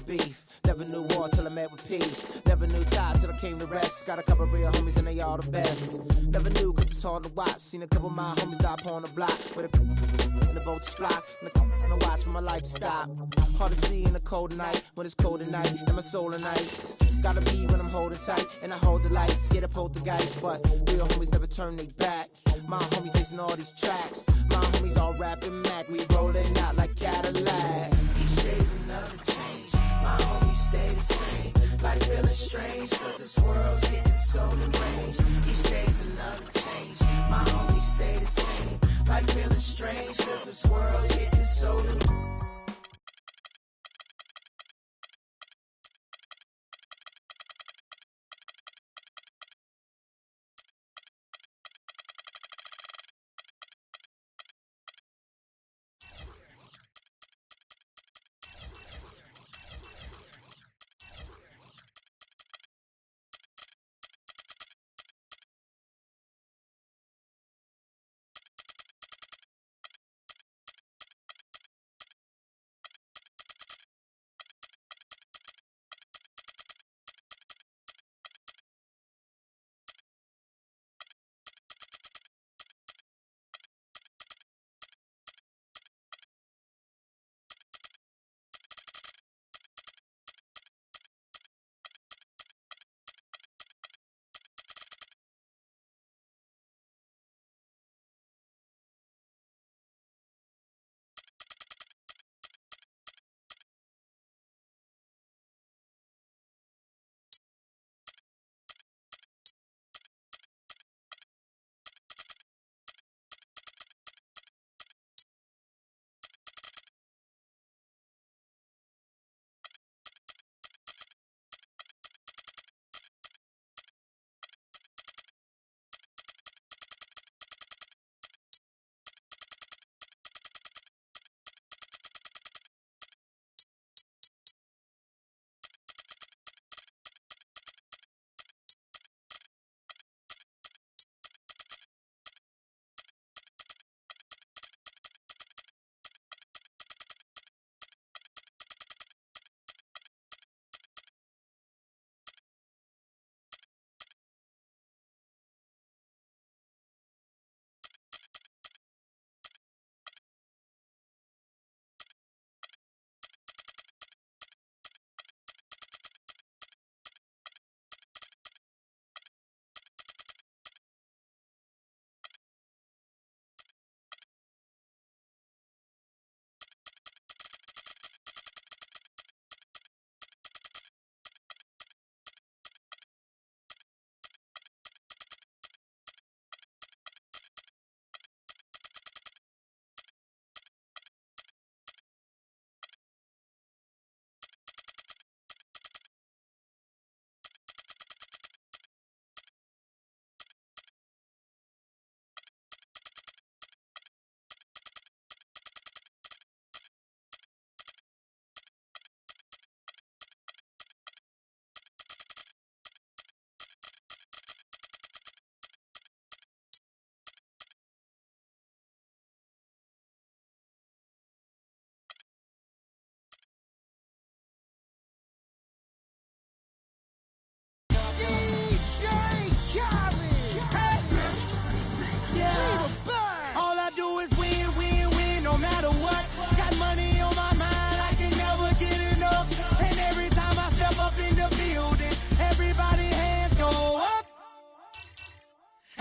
beef. Never knew war till I met with peace. Never knew time till I came to rest. Got a couple real homies and they all the best. Never knew cause it's hard to watch. Seen a couple of my homies die upon the block. With a and the vultures fly. And I watch for my life to stop. Hard to see in the cold night. When it's cold at night and my soul in ice. Gotta be when I'm holding tight. And I hold the lights. Get a poltergeist. But real homies never turn they back. My homies facing all these tracks. My homies all rapping Mac. We rolling out like Cadillac. Each day's another change. My homies stay the same. Life feeling strange, cause this world's getting so deranged. Each day's another change. My homies stay the same. Life feeling strange, cause this world's getting so deranged.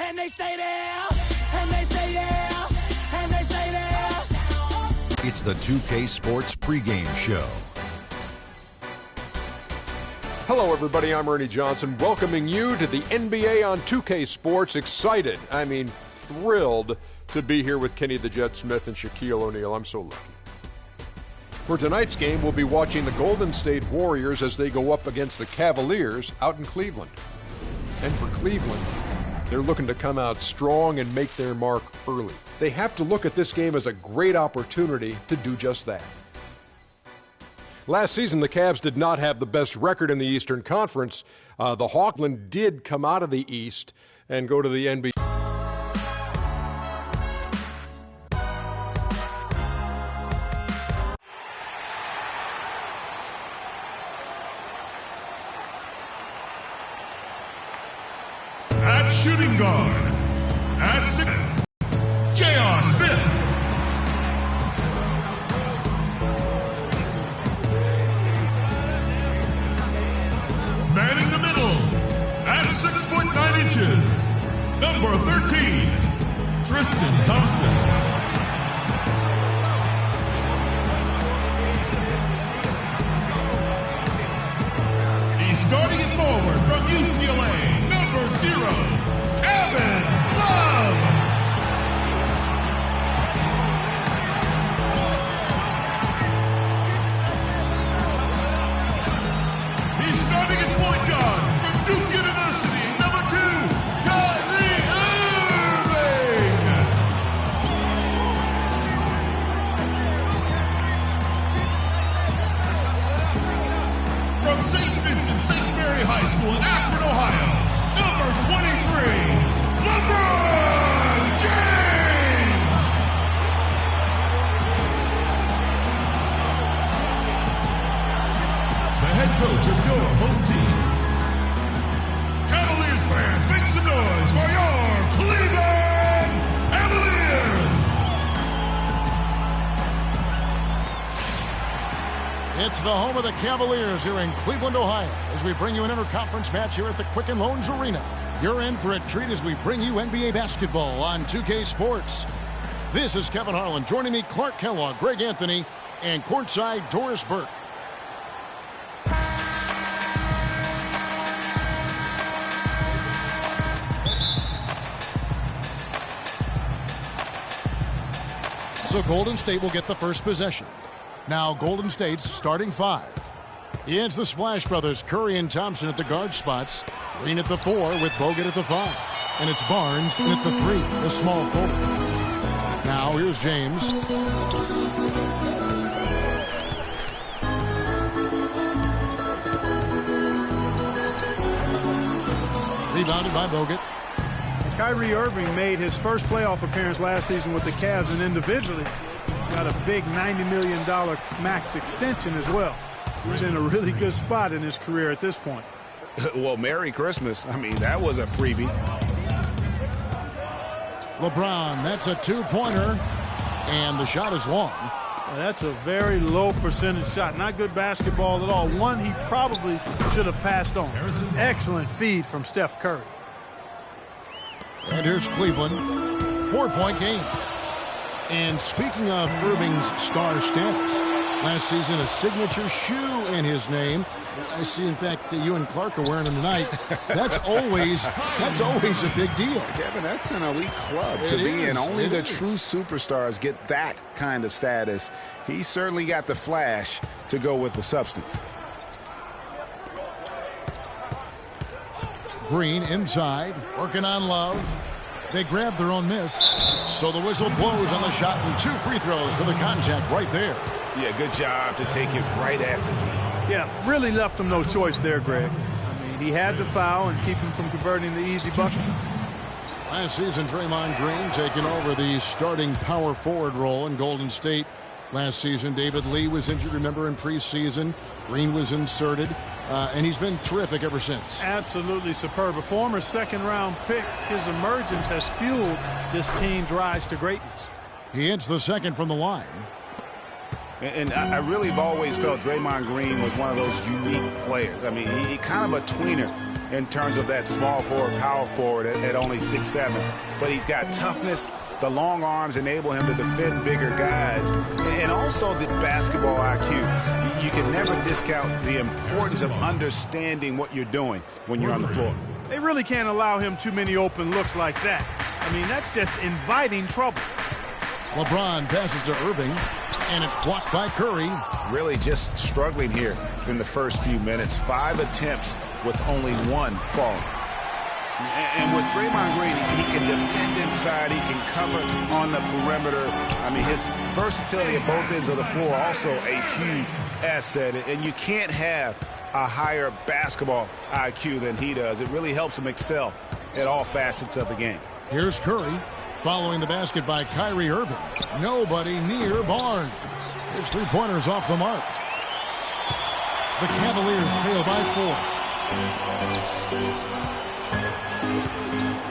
And they stay there, and they say yeah, and they say there. It's the 2K Sports pregame show. Hello, everybody. I'm Ernie Johnson, welcoming you to the NBA on 2K Sports. Excited, thrilled to be here with Kenny the Jet Smith and Shaquille O'Neal. I'm so lucky. For tonight's game, we'll be watching the Golden State Warriors as they go up against the Cavaliers out in Cleveland. And for Cleveland, they're looking to come out strong and make their mark early. They have to look at this game as a great opportunity to do just that. Last season, the Cavs did not have the best record in the Eastern Conference. The Hawkland did come out of the East and go to the NBA. At shooting guard, at 6, J.R. Smith. Manning the middle, at 6 foot 9 inches, number 13, Tristan Thompson. He's starting it forward from UCLA, number 0, Kevin Love. He's starting at point guard from Duke University, number 2, Kyrie Irving. From St. Vincent St. Mary High School in Akron, Ohio, number 23, LeBron James. The head coach of your home team. Cavaliers fans, make some noise for your Cleveland Cavaliers. It's the home of the Cavaliers here in Cleveland, Ohio, as we bring you an interconference match here at the Quicken Loans Arena. You're in for a treat as we bring you NBA basketball on 2K Sports. This is Kevin Harlan. Joining me, Clark Kellogg, Greg Anthony, and courtside, Doris Burke. So Golden State will get the first possession. Now Golden State's starting 5. It's the Splash Brothers, Curry and Thompson at the guard spots. Green at the 4 with Bogut at the 5. And it's Barnes at the 3, the small forward. Now here's James. Rebounded by Bogut. Kyrie Irving made his first playoff appearance last season with the Cavs, and individually got a big $90 million max extension as well. He's in a really good spot in his career at this point. Well, Merry Christmas. I mean, that was a freebie. LeBron, that's a 2-pointer, and the shot is long. That's a very low percentage shot. Not good basketball at all. One he probably should have passed on. Excellent feed from Steph Curry. And here's Cleveland, 4-point game. And speaking of Irving's star status, last season a signature shoe in his name. I see, in fact, that you and Clark are wearing them tonight. That's always a big deal. Kevin, that's an elite club to be in. Only the true superstars get that kind of status. He certainly got the flash to go with the substance. Green inside, working on Love. They grab their own miss. So the whistle blows on the shot, and 2 free throws for the contact right there. Yeah, good job to take it right at the lead. Yeah, really left him no choice there, Greg. I mean, he had to foul and keep him from converting the easy bucket. Last season, Draymond Green taking over the starting power forward role in Golden State. Last season, David Lee was injured, remember, in preseason. Green was inserted, and he's been terrific ever since. Absolutely superb. A former second-round pick, his emergence has fueled this team's rise to greatness. He hits the second from the line. And I really have always felt Draymond Green was one of those unique players. I mean, he kind of a tweener in terms of that small forward, power forward at only 6'7". But he's got toughness. The long arms enable him to defend bigger guys. And also the basketball IQ. You can never discount the importance of understanding what you're doing when you're on the floor. They really can't allow him too many open looks like that. I mean, that's just inviting trouble. LeBron passes to Irving, and it's blocked by Curry. Really just struggling here in the first few minutes. 5 attempts with only 1 falling. And with Draymond Green, he can defend inside. He can cover on the perimeter. I mean, his versatility at both ends of the floor also a huge asset. And you can't have a higher basketball IQ than he does. It really helps him excel at all facets of the game. Here's Curry following the basket by Kyrie Irving. Nobody near Barnes. His 3-pointers off the mark. The Cavaliers trail by 4.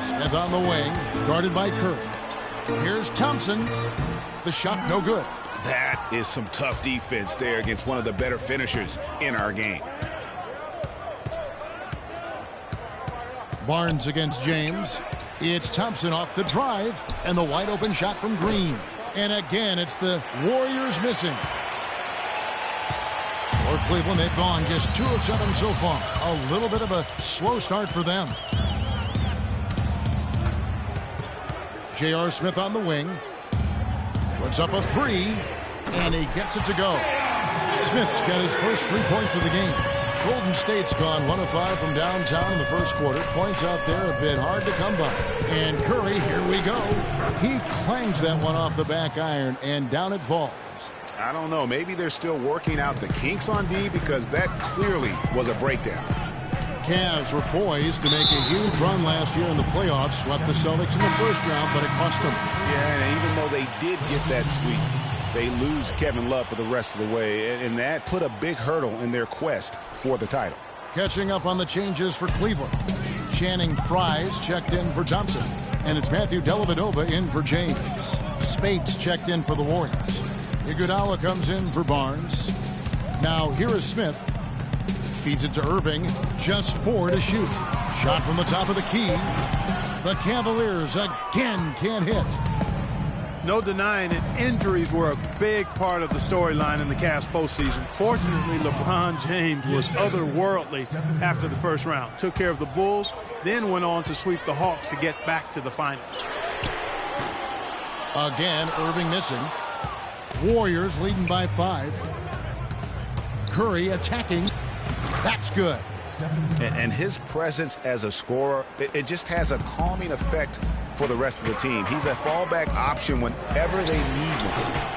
Smith on the wing, guarded by Curry. Here's Thompson. The shot no good. That is some tough defense there against one of the better finishers in our game. Barnes against James. It's Thompson off the drive, and the wide open shot from Green. And again, it's the Warriors missing. For Cleveland, they've gone just 2 of 7 so far. A little bit of a slow start for them. J.R. Smith on the wing. Puts up a 3, and he gets it to go. Smith's got his first 3 points of the game. Golden State's gone 1 of 5 from downtown in the first quarter. Points out there a bit hard to come by. And Curry, here we go. He clangs that one off the back iron, and down it falls. I don't know. Maybe they're still working out the kinks on D, because that clearly was a breakdown. Cavs were poised to make a huge run last year in the playoffs. Swept the Celtics in the first round, but it cost them. Yeah, and even though they did get that sweep, they lose Kevin Love for the rest of the way, and that put a big hurdle in their quest for the title. Catching up on the changes for Cleveland. Channing Frye's checked in for Thompson, and it's Matthew Dellavedova in for James. Spates checked in for the Warriors. Iguodala comes in for Barnes. Now here is Smith. Feeds it to Irving. Just 4 to shoot. Shot from the top of the key. The Cavaliers again can't hit. No denying it, injuries were a big part of the storyline in the Cavs postseason. Fortunately, LeBron James was otherworldly after the first round. Took care of the Bulls, then went on to sweep the Hawks to get back to the finals. Again, Irving missing. Warriors leading by 5. Curry attacking. That's good. And his presence as a scorer, it just has a calming effect for the rest of the team. He's a fallback option whenever they need one.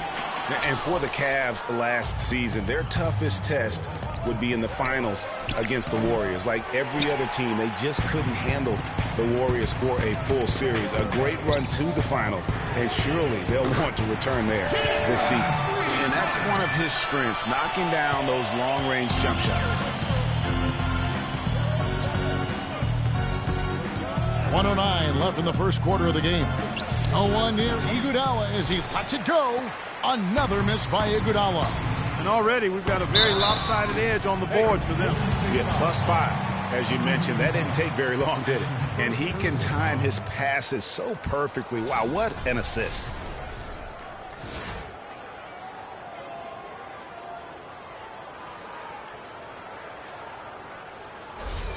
And for the Cavs last season, their toughest test would be in the finals against the Warriors. Like every other team, they just couldn't handle the Warriors for a full series. A great run to the finals, and surely they'll want to return there this season. And that's one of his strengths, knocking down those long-range jump shots. 1:09 left in the first quarter of the game. 0-1 near Iguodala as he lets it go. Another miss by Iguodala. And already we've got a very lopsided edge on the board for them. Yeah, +5, as you mentioned. That didn't take very long, did it? And he can time his passes so perfectly. Wow, what an assist.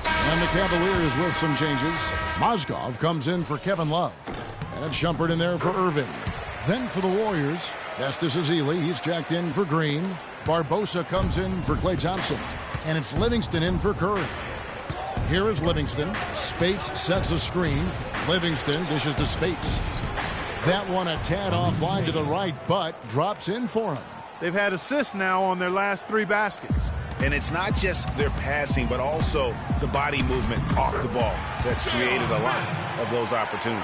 And the Cavaliers with some changes. Mozgov comes in for Kevin Love. And it's Shumpert in there for Irving. Then for the Warriors, Festus Ezeli. He's jacked in for Green. Barbosa comes in for Klay Thompson. And it's Livingston in for Curry. Here is Livingston. Spates sets a screen. Livingston dishes to Spates. That one a tad offline to the right, but drops in for him. They've had assists now on their last 3 baskets. And it's not just their passing, but also the body movement off the ball that's created a lot of those opportunities.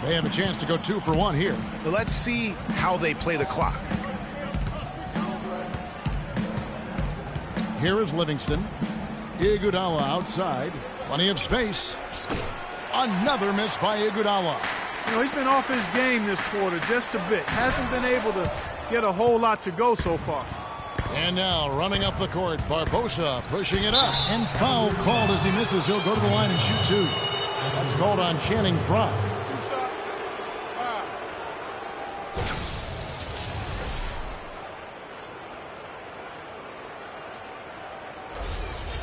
They have a chance to go 2 for 1 here. Let's see how they play the clock. Here is Livingston. Iguodala outside. Plenty of space. Another miss by Iguodala. You know, he's been off his game this quarter just a bit. Hasn't been able to get a whole lot to go so far. And now running up the court, Barbosa pushing it up. And foul called as he misses. He'll go to the line and shoot 2. That's called on Channing Frye.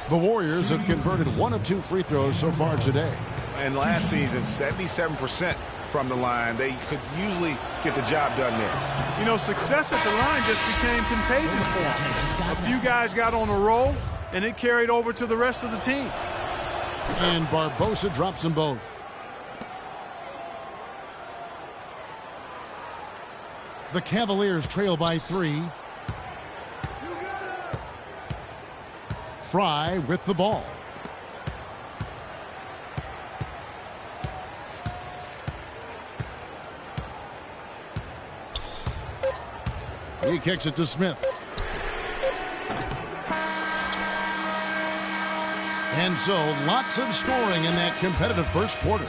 The Warriors have converted 1 of 2 free throws so far today. And last season, 77% from the line. They could usually get the job done there. You know, success at the line just became contagious for them. A few guys got on a roll, and it carried over to the rest of the team. And Barbosa drops them both. The Cavaliers trail by 3. Frye with the ball. He kicks it to Smith. And so lots of scoring in that competitive first quarter.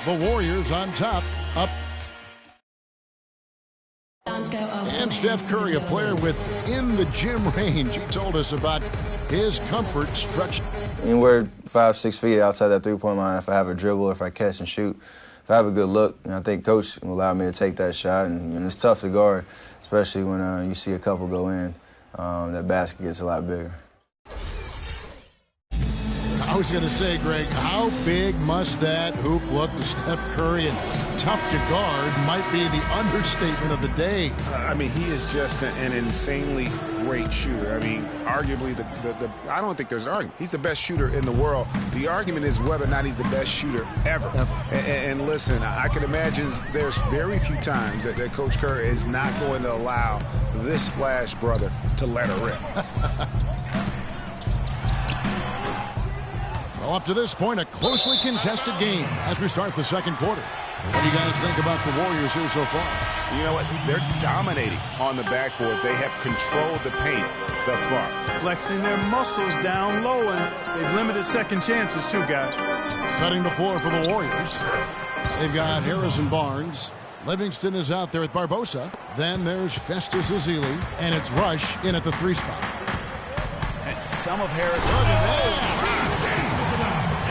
The Warriors on top, up. And Steph Curry, a player within the gym range. He told us about his comfort stretching. Anywhere 5-6 feet outside that three-point line, if I have a dribble, if I catch and shoot, if I have a good look, I think Coach will allow me to take that shot. And it's tough to guard, especially when you see a couple go in. That basket gets a lot bigger. I was going to say, Greg, how big must that hoop look to Steph Curry? And tough to guard might be the understatement of the day. I mean, he is just an insanely great shooter. I mean, arguably, I don't think there's an argument. He's the best shooter in the world. The argument is whether or not he's the best shooter ever. And listen, I can imagine there's very few times that Coach Curry is not going to allow this splash brother to let her rip. Well, up to this point, a closely contested game as we start the second quarter. What do you guys think about the Warriors here so far? You know what? They're dominating on the backboards. They have controlled the paint thus far. Flexing their muscles down low, and they've limited second chances too, guys. Setting the floor for the Warriors. They've got Harrison Barnes. Livingston is out there with Barbosa. Then there's Festus Ezeli, and it's Rush in at the 3 spot. And some of Harris.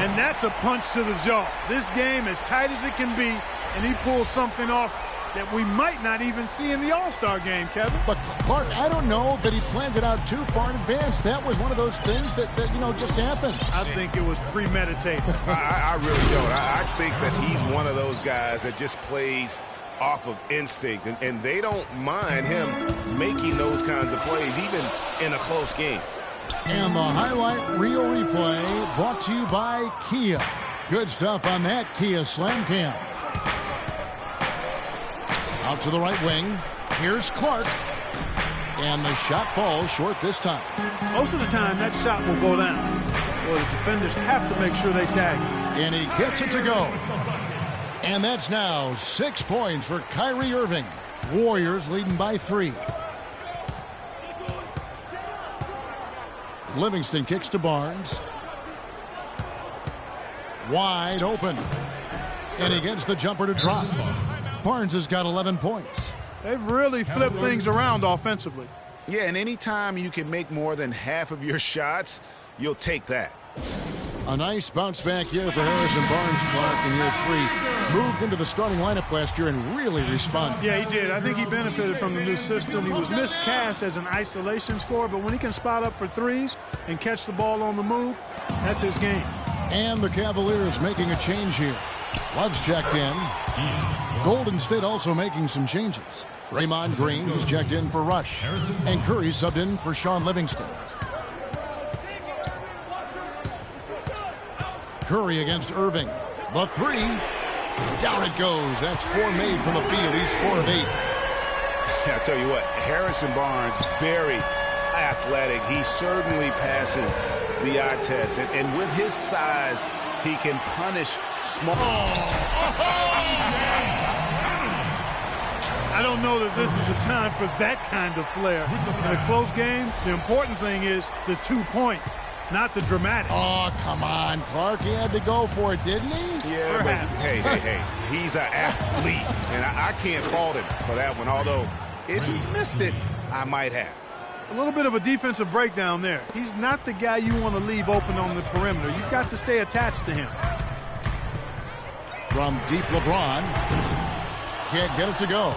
And that's a punch to the jaw. This game as tight as it can be, and he pulls something off that we might not even see in the All-Star game, Kevin. But, Clark, I don't know that he planned it out too far in advance. That was one of those things that just happened. I think it was premeditated. I really don't. I think that he's one of those guys that just plays off of instinct, and they don't mind him making those kinds of plays, even in a close game. And the highlight reel replay brought to you by Kia. Good stuff on that Kia Slam Cam. Out to the right wing. Here's Clark. And the shot falls short this time. Most of the time, that shot will go down. Well, the defenders have to make sure they tag him. And he gets it to go. And that's now 6 points for Kyrie Irving. Warriors leading by 3. Livingston kicks to Barnes. Wide open. And he gets the jumper to drop. Barnes has got 11 points. They've really flipped things around offensively. Yeah, and anytime you can make more than half of your shots, you'll take that. A nice bounce back year for Harrison Barnes, Clark, in year 3. Moved into the starting lineup last year and really responded. Yeah, he did. I think he benefited from the new system. He was miscast as an isolation scorer, but when he can spot up for threes and catch the ball on the move, that's his game. And the Cavaliers making a change here. Love's checked in. Golden State also making some changes. Draymond Green is checked in for Rush. And Curry subbed in for Sean Livingston. Curry against Irving. The 3. Down it goes. That's 4 made from the field. He's 4 of 8. I tell you what, Harrison Barnes, very athletic. He certainly passes the eye test. And with his size, he can punish small. I don't know that this is the time for that kind of flair. In a close game, the important thing is the 2 points, not the dramatic. Oh, come on, Clark. He had to go for it, didn't he? Yeah, but hey. He's an athlete, and I can't fault him for that one. Although, if he missed it, I might have. A little bit of a defensive breakdown there. He's not the guy you want to leave open on the perimeter. You've got to stay attached to him. From deep, LeBron. Can't get it to go.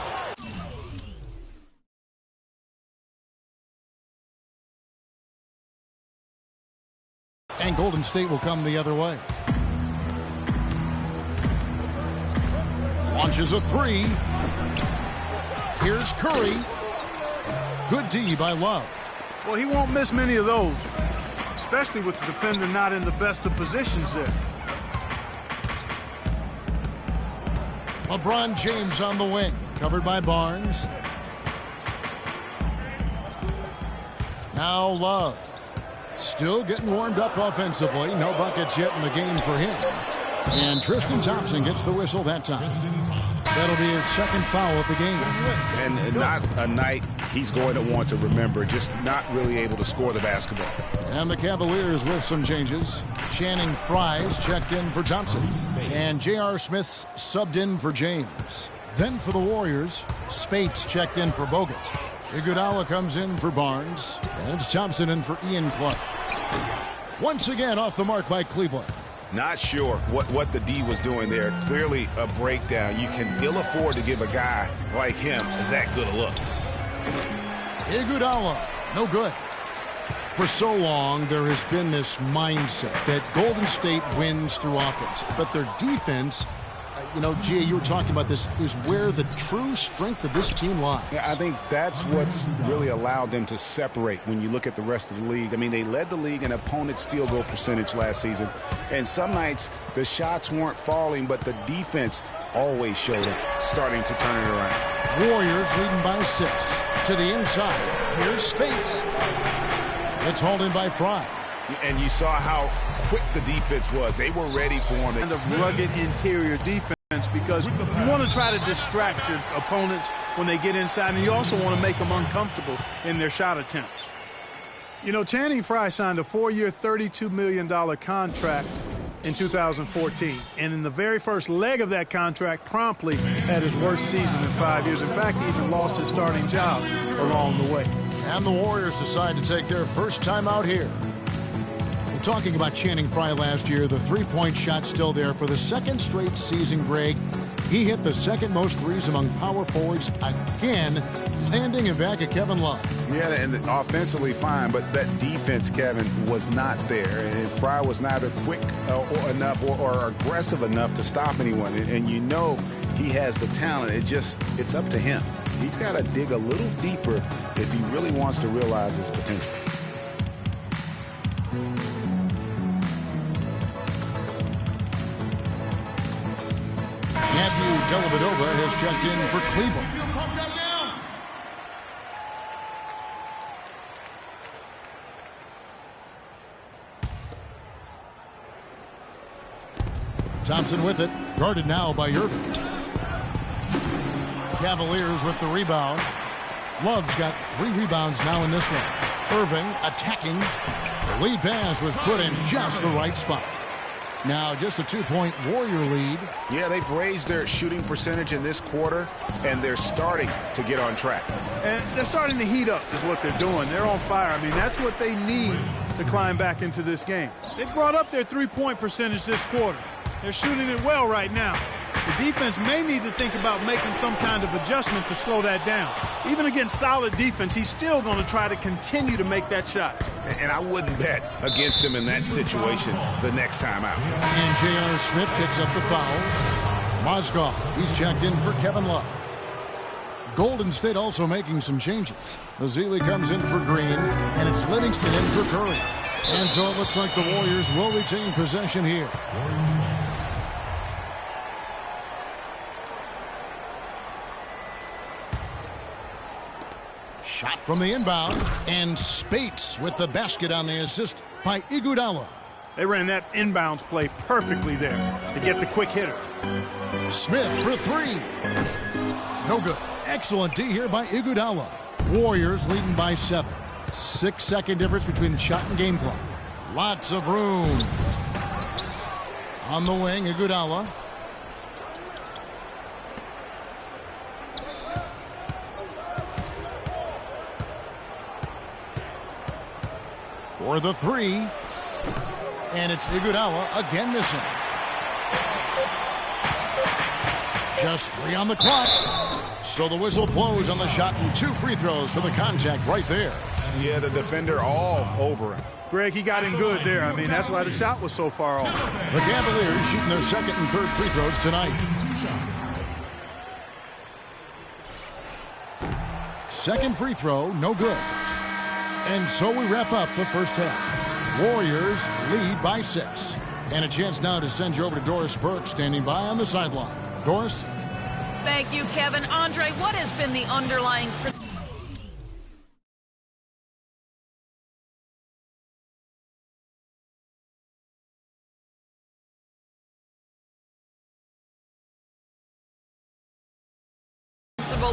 And Golden State will come the other way. Launches a 3. Here's Curry. Good D by Love. Well, he won't miss many of those, especially with the defender not in the best of positions there. LeBron James on the wing, covered by Barnes. Now Love. Still getting warmed up offensively. No buckets yet in the game for him. And Tristan Thompson gets the whistle that time. That'll be his second foul of the game. And not a night he's going to want to remember, just not really able to score the basketball. And the Cavaliers with some changes. Channing Frye's checked in for Thompson. And J.R. Smith's subbed in for James. Then for the Warriors, Spates checked in for Bogut. Iguodala comes in for Barnes. And it's Thompson in for Ian Clark. Once again off the mark by Cleveland. Not sure what the D was doing there. Clearly a breakdown. You can ill afford to give a guy like him that good a look. Iguodala, no good. For so long, there has been this mindset that Golden State wins through offense, but their defense, Gia, you were talking about this, is where the true strength of this team lies. Yeah, I think that's what's really allowed them to separate when you look at the rest of the league. I mean, they led the league in opponents' field goal percentage last season, and some nights the shots weren't falling, but the defense always showed up, starting to turn it around. Warriors leading by 6. To the inside, here's Spates. It's hauled in by Fry. And you saw how quick the defense was. They were ready for him. And the rugged interior defense, because you want to try to distract your opponents when they get inside, and you also want to make them uncomfortable in their shot attempts. Channing Frye signed a 4-year, $32 million contract in 2014. And in the very first leg of that contract, promptly had his worst season in 5 years. In fact, he even lost his starting job along the way. And the Warriors decide to take their first time out here. We're talking about Channing Frye last year. The three-point shot still there for the second straight season, Greg. He hit the second most threes among power forwards again, standing in back of Kevin Love. Yeah, and offensively fine, but that defense, Kevin, was not there. And Frye was neither quick or aggressive enough to stop anyone. And he has the talent. It's up to him. He's got to dig a little deeper if he really wants to realize his potential. Matthew Dellavedova has checked in for Cleveland. Thompson with it, guarded now by Irving. Cavaliers with the rebound. Love's got 3 rebounds now in this one. Irving attacking. The lead pass was put in just the right spot. Now just a 2-point Warrior lead. Yeah, they've raised their shooting percentage in this quarter, and they're starting to get on track. And they're starting to heat up is what they're doing. They're on fire. I mean, that's what they need to climb back into this game. They brought up their 3-point percentage this quarter. They're shooting it well right now. The defense may need to think about making some kind of adjustment to slow that down. Even against solid defense, he's still going to try to continue to make that shot. And I wouldn't bet against him in that situation the next time out. And J.R. Smith picks up the foul. Mozgov, he's checked in for Kevin Love. Golden State also making some changes. Azili comes in for Green, and it's Livingston in for Curry. And so it looks like the Warriors will retain possession here. Shot from the inbound, and Spates with the basket on the assist by Iguodala. They ran that inbounds play perfectly there to get the quick hitter. Smith for 3. No good. Excellent D here by Iguodala. Warriors leading by 7. 6-second difference between the shot and game clock. Lots of room. On the wing, Iguodala. For the 3. And it's Iguodala again missing. Just 3 on the clock. So the whistle blows on the shot and 2 free throws for the contact right there. Yeah, the defender all over him. Greg, he got in good there. I mean, that's why the shot was so far off. The Cavaliers shooting their second and third free throws tonight. Second free throw, no good. And so we wrap up the first half. Warriors lead by 6. And a chance now to send you over to Doris Burke standing by on the sideline. Doris? Thank you, Kevin. Andre, what has been the underlying...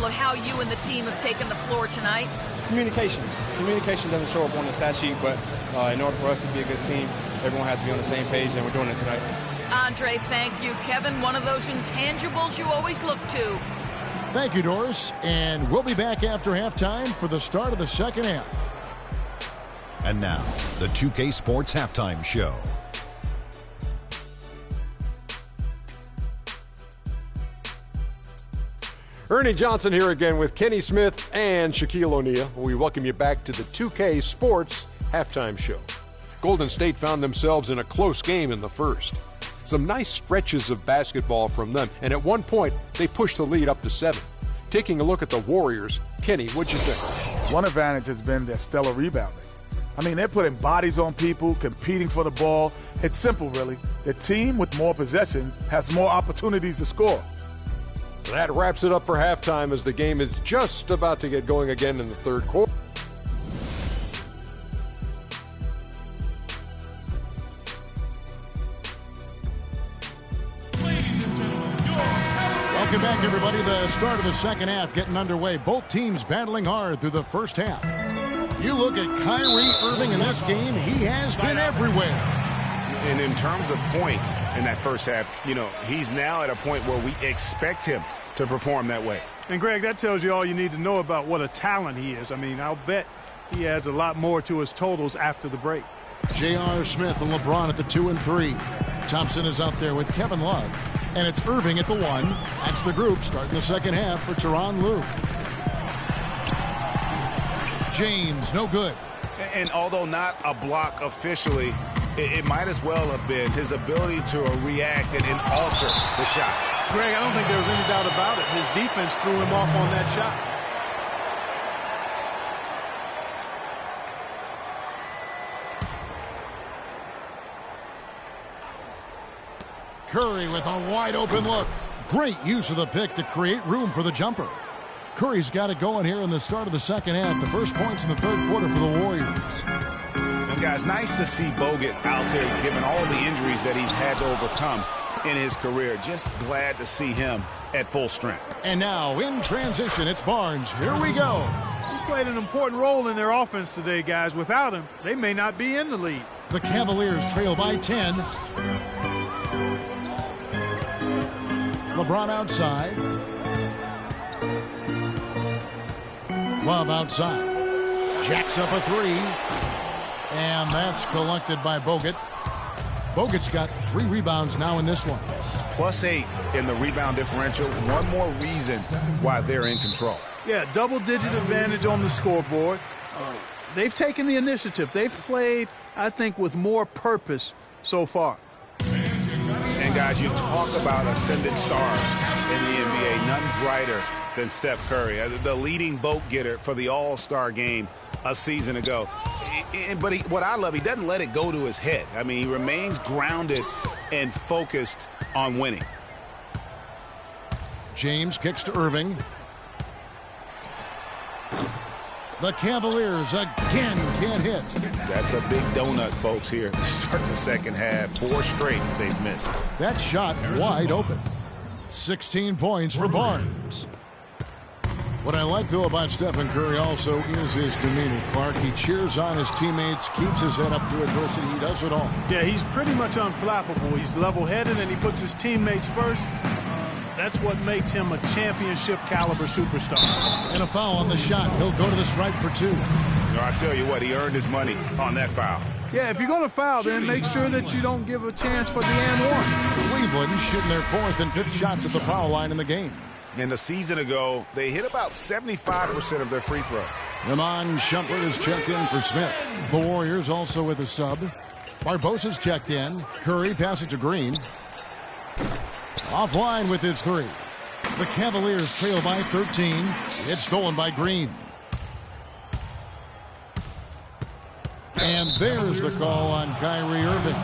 of how you and the team have taken the floor tonight? Communication. Communication doesn't show up on the stat sheet, but in order for us to be a good team, everyone has to be on the same page, and we're doing it tonight. Andre, thank you. Kevin, one of those intangibles you always look to. Thank you, Doris. And we'll be back after halftime for the start of the second half. And now, the 2K Sports Halftime Show. Ernie Johnson here again with Kenny Smith and Shaquille O'Neal. We welcome you back to the 2K Sports Halftime Show. Golden State found themselves in a close game in the first. Some nice stretches of basketball from them, and at one point, they pushed the lead up to 7. Taking a look at the Warriors, Kenny, what'd you think? One advantage has been their stellar rebounding. I mean, they're putting bodies on people, competing for the ball. It's simple, really. The team with more possessions has more opportunities to score. That wraps it up for halftime as the game is just about to get going again in the third quarter. Welcome back, everybody. The start of the second half getting underway. Both teams battling hard through the first half. You look at Kyrie Irving in this game, he has been everywhere. And in terms of points in that first half, he's now at a point where we expect him to perform that way. And, Greg, that tells you all you need to know about what a talent he is. I mean, I'll bet he adds a lot more to his totals after the break. J.R. Smith and LeBron at the 2 and 3. Thompson is out there with Kevin Love. And it's Irving at the 1. That's the group starting the second half for Tyronn Lue. James, no good. And although not a block officially, it might as well have been his ability to react and alter the shot. Greg, I don't think there was any doubt about it. His defense threw him off on that shot. Curry with a wide open look. Great use of the pick to create room for the jumper. Curry's got it going here in the start of the second half. The first points in the third quarter for the Warriors. And guys, nice to see Bogut out there given all the injuries that he's had to overcome in his career. Just glad to see him at full strength. And now in transition, it's Barnes. Here we go. He's played an important role in their offense today, guys. Without him, they may not be in the lead. The Cavaliers trail by 10. LeBron outside. Love outside. Jacks up a 3. And that's collected by Bogut. Bogut's got 3 rebounds now in this one. +8 in the rebound differential. One more reason why they're in control. Yeah, double-digit advantage on the scoreboard. They've taken the initiative. They've played, I think, with more purpose so far. And, guys, you talk about ascendant stars in the NBA. None brighter than Steph Curry, the leading vote getter for the All-Star game a season ago. But what I love, he doesn't let it go to his head. I mean, he remains grounded and focused on winning. James kicks to Irving. The Cavaliers again can't hit. That's a big donut, folks, here to start the second half. 4 straight they've missed. That shot wide open. 16 points for Barnes. What I like, though, about Stephen Curry also is his demeanor, Clark. He cheers on his teammates, keeps his head up through adversity. He does it all. Yeah, he's pretty much unflappable. He's level-headed, and he puts his teammates first. That's what makes him a championship-caliber superstar. And a foul on the shot. He'll go to the stripe for 2. I tell you what, he earned his money on that foul. Yeah, if you're going to foul, then make sure that you don't give a chance for the and one. Cleveland shooting their 4th and 5th shots at the foul line in the game. And a season ago, they hit about 75% of their free throws. Iman Shumpert is checked in for Smith. The Warriors also with a sub. Barbosa's checked in. Curry passes to Green. Offline with his 3. The Cavaliers trail by 13. It's stolen by Green. And there's the call on Kyrie Irving.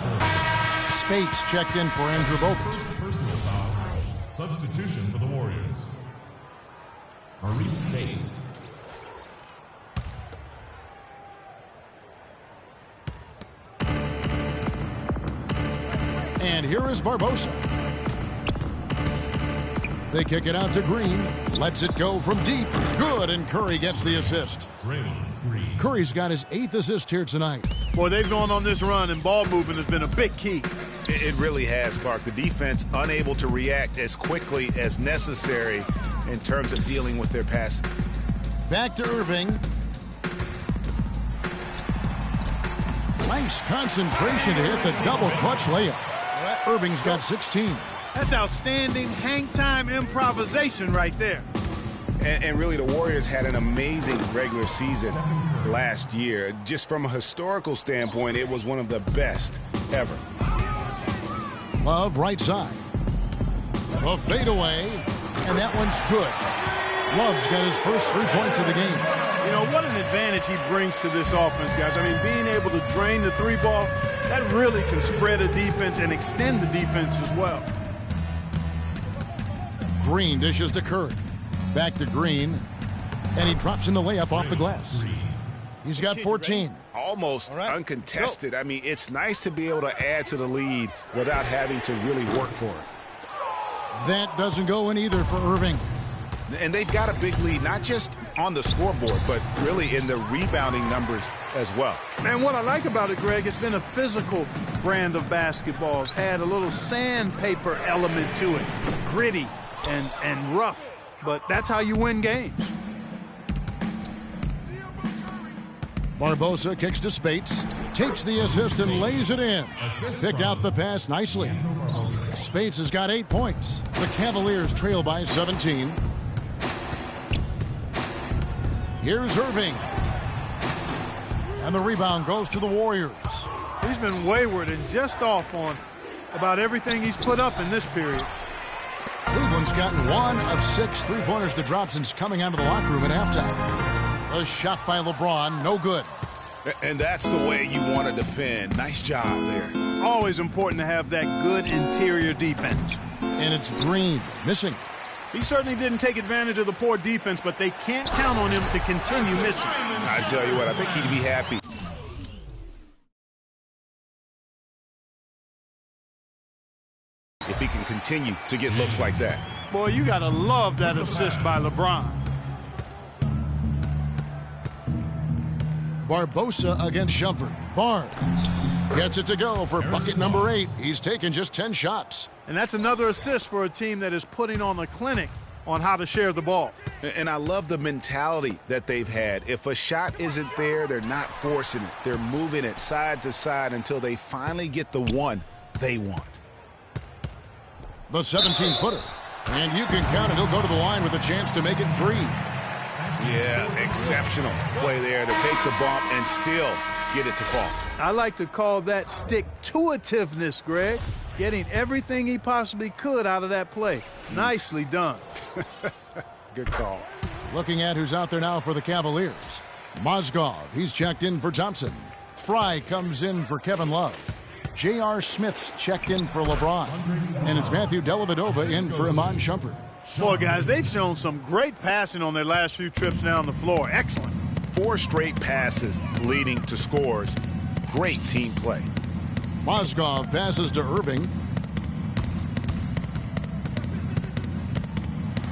Spates checked in for Andrew Bogut. Substitution for the Warriors. Maurice Spates. And here is Barbosa. They kick it out to Green. Lets it go from deep. Good, and Curry gets the assist. Curry's got his 8th assist here tonight. Boy, they've gone on this run, and ball movement has been a big key. It really has, Clark. The defense unable to react as quickly as necessary in terms of dealing with their pass. Back to Irving. Nice concentration to hit the double clutch layup. Irving's got 16. That's outstanding hang-time improvisation right there. And really, the Warriors had an amazing regular season last year. Just from a historical standpoint, it was one of the best ever. Love right side. A fadeaway, and that one's good. Love's got his first 3 points of the game. You know, what an advantage he brings to this offense, guys. I mean, being able to drain the 3-ball, that really can spread a defense and extend the defense as well. Green dishes to Curry. Back to Green, and he drops in the layup off the glass. He's got 14. Almost uncontested. I mean, it's nice to be able to add to the lead without having to really work for it. That doesn't go in either for Irving. And they've got a big lead, not just on the scoreboard, but really in the rebounding numbers as well. And what I like about it, Greg, it's been a physical brand of basketball. It's had a little sandpaper element to it, gritty and rough. But that's how you win games. Barbosa kicks to Spates, takes the assist and lays it in. Picked out the pass nicely. Spates has got 8 points. The Cavaliers trail by 17. Here's Irving. And the rebound goes to the Warriors. He's been wayward and just off on about everything he's put up in this period. Cleveland's gotten 1 of 6 3-pointers to drop since coming out of the locker room at halftime. A shot by LeBron, no good. And that's the way you want to defend. Nice job there. Always important to have that good interior defense. And it's Green, missing. He certainly didn't take advantage of the poor defense, but they can't count on him to continue missing. I tell you what, I think he'd be happy. If he can continue to get looks like that. Boy, you got to love that assist by LeBron. Barbosa against Shumpert. Barnes gets it to go for bucket number 8. He's taken just 10 shots. And that's another assist for a team that is putting on a clinic on how to share the ball. And I love the mentality that they've had. If a shot isn't there, they're not forcing it. They're moving it side to side until they finally get the one they want. The 17-footer. And you can count it. He'll go to the line with a chance to make it 3. Yeah, exceptional play there to take the bump and still get it to fall. I like to call that stick-to-itiveness, Greg. Getting everything he possibly could out of that play. Nicely done. Good call. Looking at who's out there now for the Cavaliers. Mozgov, he's checked in for Thompson. Fry comes in for Kevin Love. J.R. Smith's checked in for LeBron. And it's Matthew Dellavedova in for Iman Shumpert. Boy, guys, they've shown some great passing on their last few trips down the floor. Excellent. 4 straight passes leading to scores. Great team play. Mozgov passes to Irving.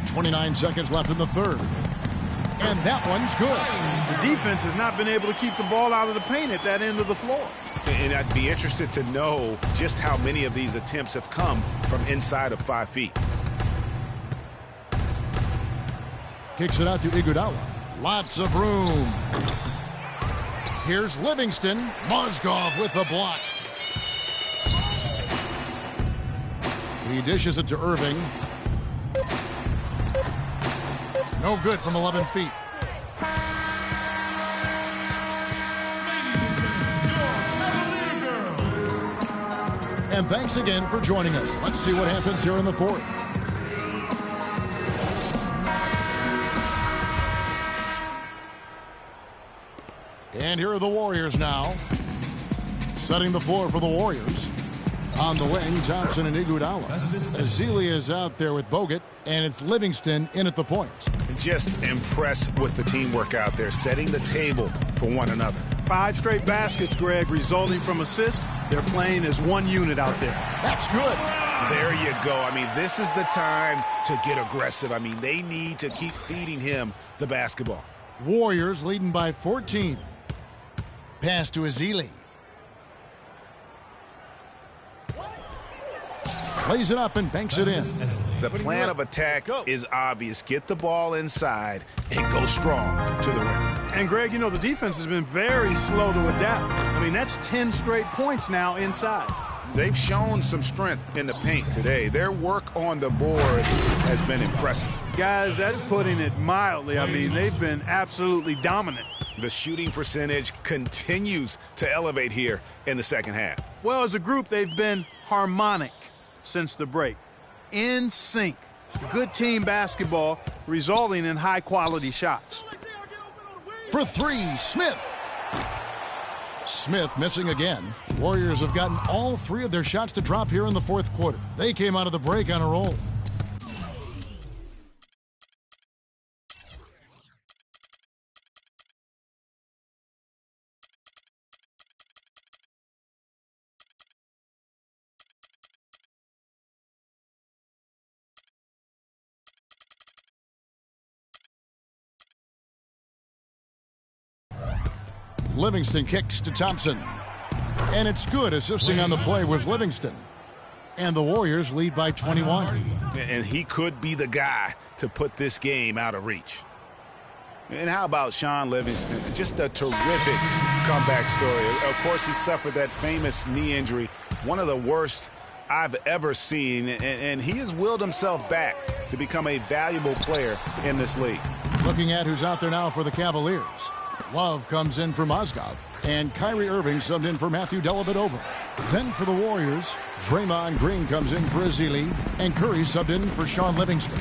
29 seconds left in the third. And that one's good. The defense has not been able to keep the ball out of the paint at that end of the floor. And I'd be interested to know just how many of these attempts have come from inside of 5 feet. Kicks it out to Iguodala. Lots of room. Here's Livingston. Mozgov with the block. He dishes it to Irving. No good from 11 feet. And thanks again for joining us. Let's see what happens here in the fourth. And here are the Warriors now. Setting the floor for the Warriors. On the wing, Thompson and Iguodala. Ezeli is out there with Bogut, and it's Livingston in at the point. Just impressed with the teamwork out there, setting the table for one another. 5 straight baskets, Greg, resulting from assists. They're playing as one unit out there. That's good. There you go. I mean, this is the time to get aggressive. I mean, they need to keep feeding him the basketball. Warriors leading by 14. Pass to Ezeli. Plays it up and banks it in. The plan of attack is obvious. Get the ball inside and go strong to the rim. And, Greg, you know, the defense has been very slow to adapt. I mean, that's 10 straight points now inside. They've shown some strength in the paint today. Their work on the board has been impressive. Guys, that's putting it mildly. I mean, they've been absolutely dominant. The shooting percentage continues to elevate here in the second half. Well, as a group, they've been harmonic since the break. In sync. Good team basketball resulting in high-quality shots. For three, Smith. Smith missing again. Warriors have gotten all three of their shots to drop here in the fourth quarter. They came out of the break on a roll. Livingston kicks to Thompson. And it's good. Assisting on the play was Livingston. And the Warriors lead by 21. And he could be the guy to put this game out of reach. And how about Shaun Livingston? Just a terrific comeback story. Of course, he suffered that famous knee injury, one of the worst I've ever seen. And he has willed himself back to become a valuable player in this league. Looking at who's out there now for the Cavaliers. Love comes in for Mozgov, and Kyrie Irving subbed in for Matthew Dellavedova. Then for the Warriors, Draymond Green comes in for Ezeli, and Curry subbed in for Shaun Livingston.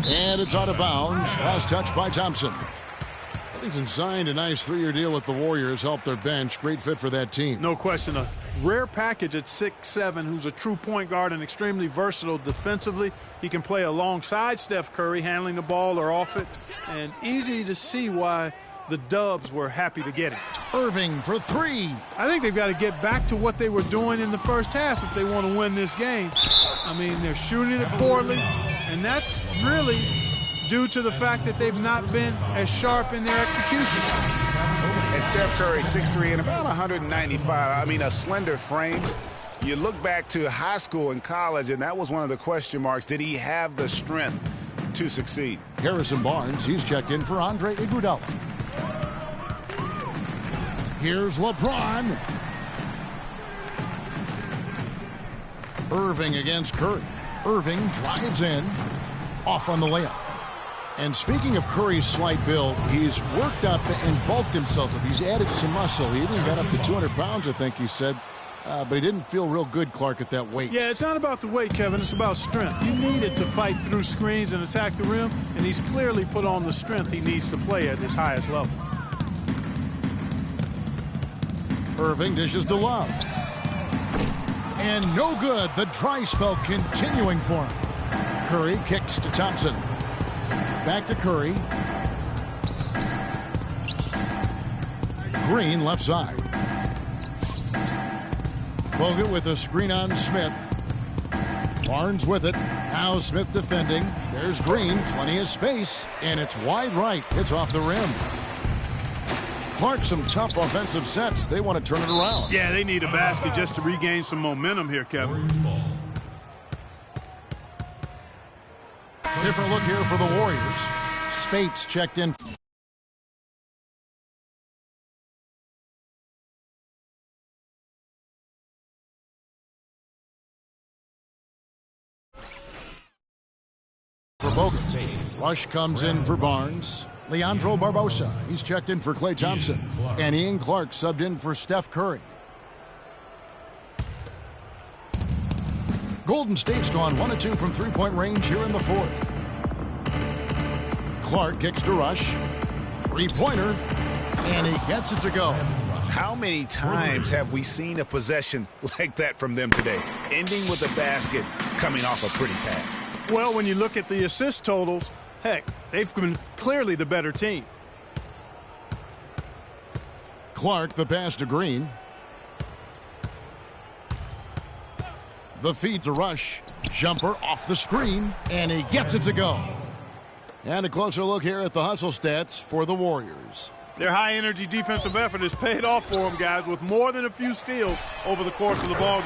And it's out of bounds. Last touch by Thompson. Livingston signed a nice 3-year deal with the Warriors, helped their bench. Great fit for that team. No question. A rare package at 6'7", who's a true point guard and extremely versatile defensively. He can play alongside Steph Curry, handling the ball or off it. And easy to see why the Dubs were happy to get him. Irving for three. I think they've got to get back to what they were doing in the first half if they want to win this game. I mean, they're shooting it poorly, and that's really due to the fact that they've not been as sharp in their execution. And Steph Curry, 6'3", and about 195. I mean, a slender frame. You look back to high school and college, and that was one of the question marks. Did he have the strength to succeed? Harrison Barnes, he's checked in for Andre Iguodala. Here's LeBron. Irving against Curry. Irving drives in. Off on the layup. And speaking of Curry's slight build, he's worked up and bulked himself up. He's added some muscle. He even got up to 200 pounds, I think he said. But he didn't feel real good, Clark, at that weight. Yeah, it's not about the weight, Kevin. It's about strength. You need it to fight through screens and attack the rim, and he's clearly put on the strength he needs to play at his highest level. Irving dishes to Love. And no good. The dry spell continuing for him. Curry kicks to Thompson. Back to Curry. Green left side. Bogut with a screen on Smith. Barnes with it. Now Smith defending. There's Green. Plenty of space. And it's wide right. It's off the rim. Clark, some tough offensive sets. They want to turn it around. Yeah, they need a basket just to regain some momentum here, Kevin. Different look here for the Warriors. Spates checked in. For both. Rush comes in for Barnes. Leandro Barbosa, he's checked in for Klay Thompson. And Ian Clark subbed in for Steph Curry. Golden State's gone 1-2 from three-point range here in the fourth. Clark kicks to Rush. Three-pointer. And he gets it to go. How many times have we seen a possession like that from them today? Ending with a basket, coming off a pretty pass. Well, when you look at the assist totals, heck, they've been clearly the better team. Clark, the pass to Green. The feed to Rush. Jumper off the screen, and he gets it to go. And a closer look here at the hustle stats for the Warriors. Their high-energy defensive effort has paid off for them, guys, with more than a few steals over the course of the ballgame.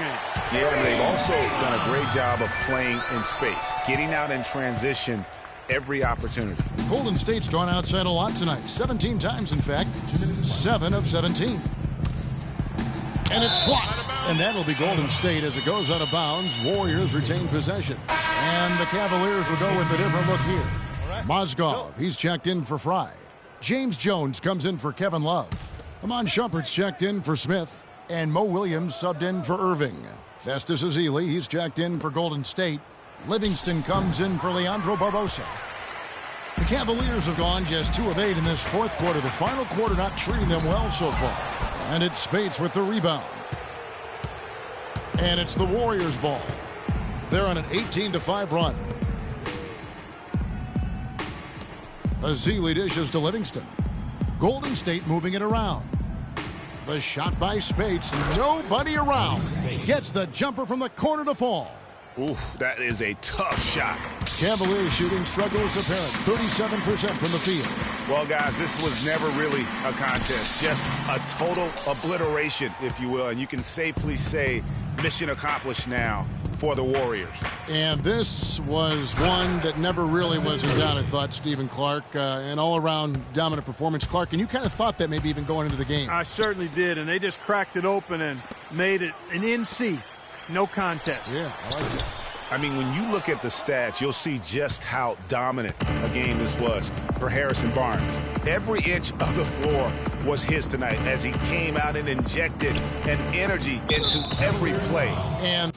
Yeah, and they've also done a great job of playing in space, getting out in transition every opportunity. Golden State's gone outside a lot tonight. 17 times, in fact. 7 of 17. And it's blocked. And that'll be Golden State as it goes out of bounds. Warriors retain possession. And the Cavaliers will go with a different look here. Mozgov, he's checked in for Fry. James Jones comes in for Kevin Love. Amon Shumpert's checked in for Smith. And Mo Williams subbed in for Irving. Festus Ezeli, he's checked in for Golden State. Livingston comes in for Leandro Barbosa. The Cavaliers have gone just 2 of 8 in this fourth quarter. The final quarter not treating them well so far. And it's Spates with the rebound. And it's the Warriors' ball. They're on an 18-5 run. Ezeli dishes to Livingston. Golden State moving it around. The shot by Spates. Nobody around. Gets the jumper from the corner to fall. Oof, that is a tough shot. Cavaliers shooting struggle is apparent. 37% from the field. Well, guys, this was never really a contest. Just a total obliteration, if you will. And you can safely say mission accomplished now for the Warriors. And this was one that never really was in doubt, I thought, Stephen Clark. An all-around dominant performance. Clark, and you kind of thought that maybe even going into the game. I certainly did, and they just cracked it open and made it an NC. No contest. Yeah, I like that. I mean, when you look at the stats, you'll see just how dominant a game this was for Harrison Barnes. Every inch of the floor was his tonight as he came out and injected an energy into every play. And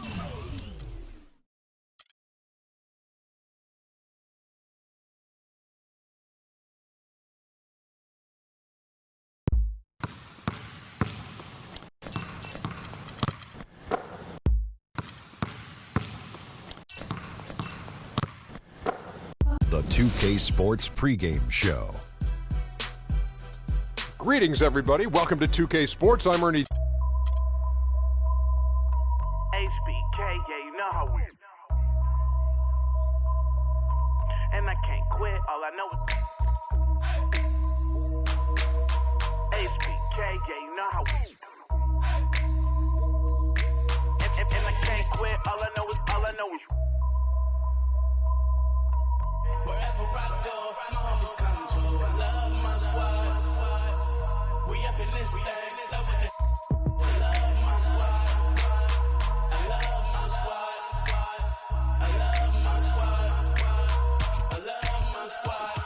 The 2K Sports pregame show. Greetings, everybody. Welcome to 2K Sports. I'm Ernie. HBK, yeah, you know how we. And I can't quit, all I know is. HBK, yeah, you know how we. And I can't quit, all I know is. Wherever I go, my homies come to. I love my squad. We up in this thing. I love my squad. I love my squad. I love my squad. I love my squad.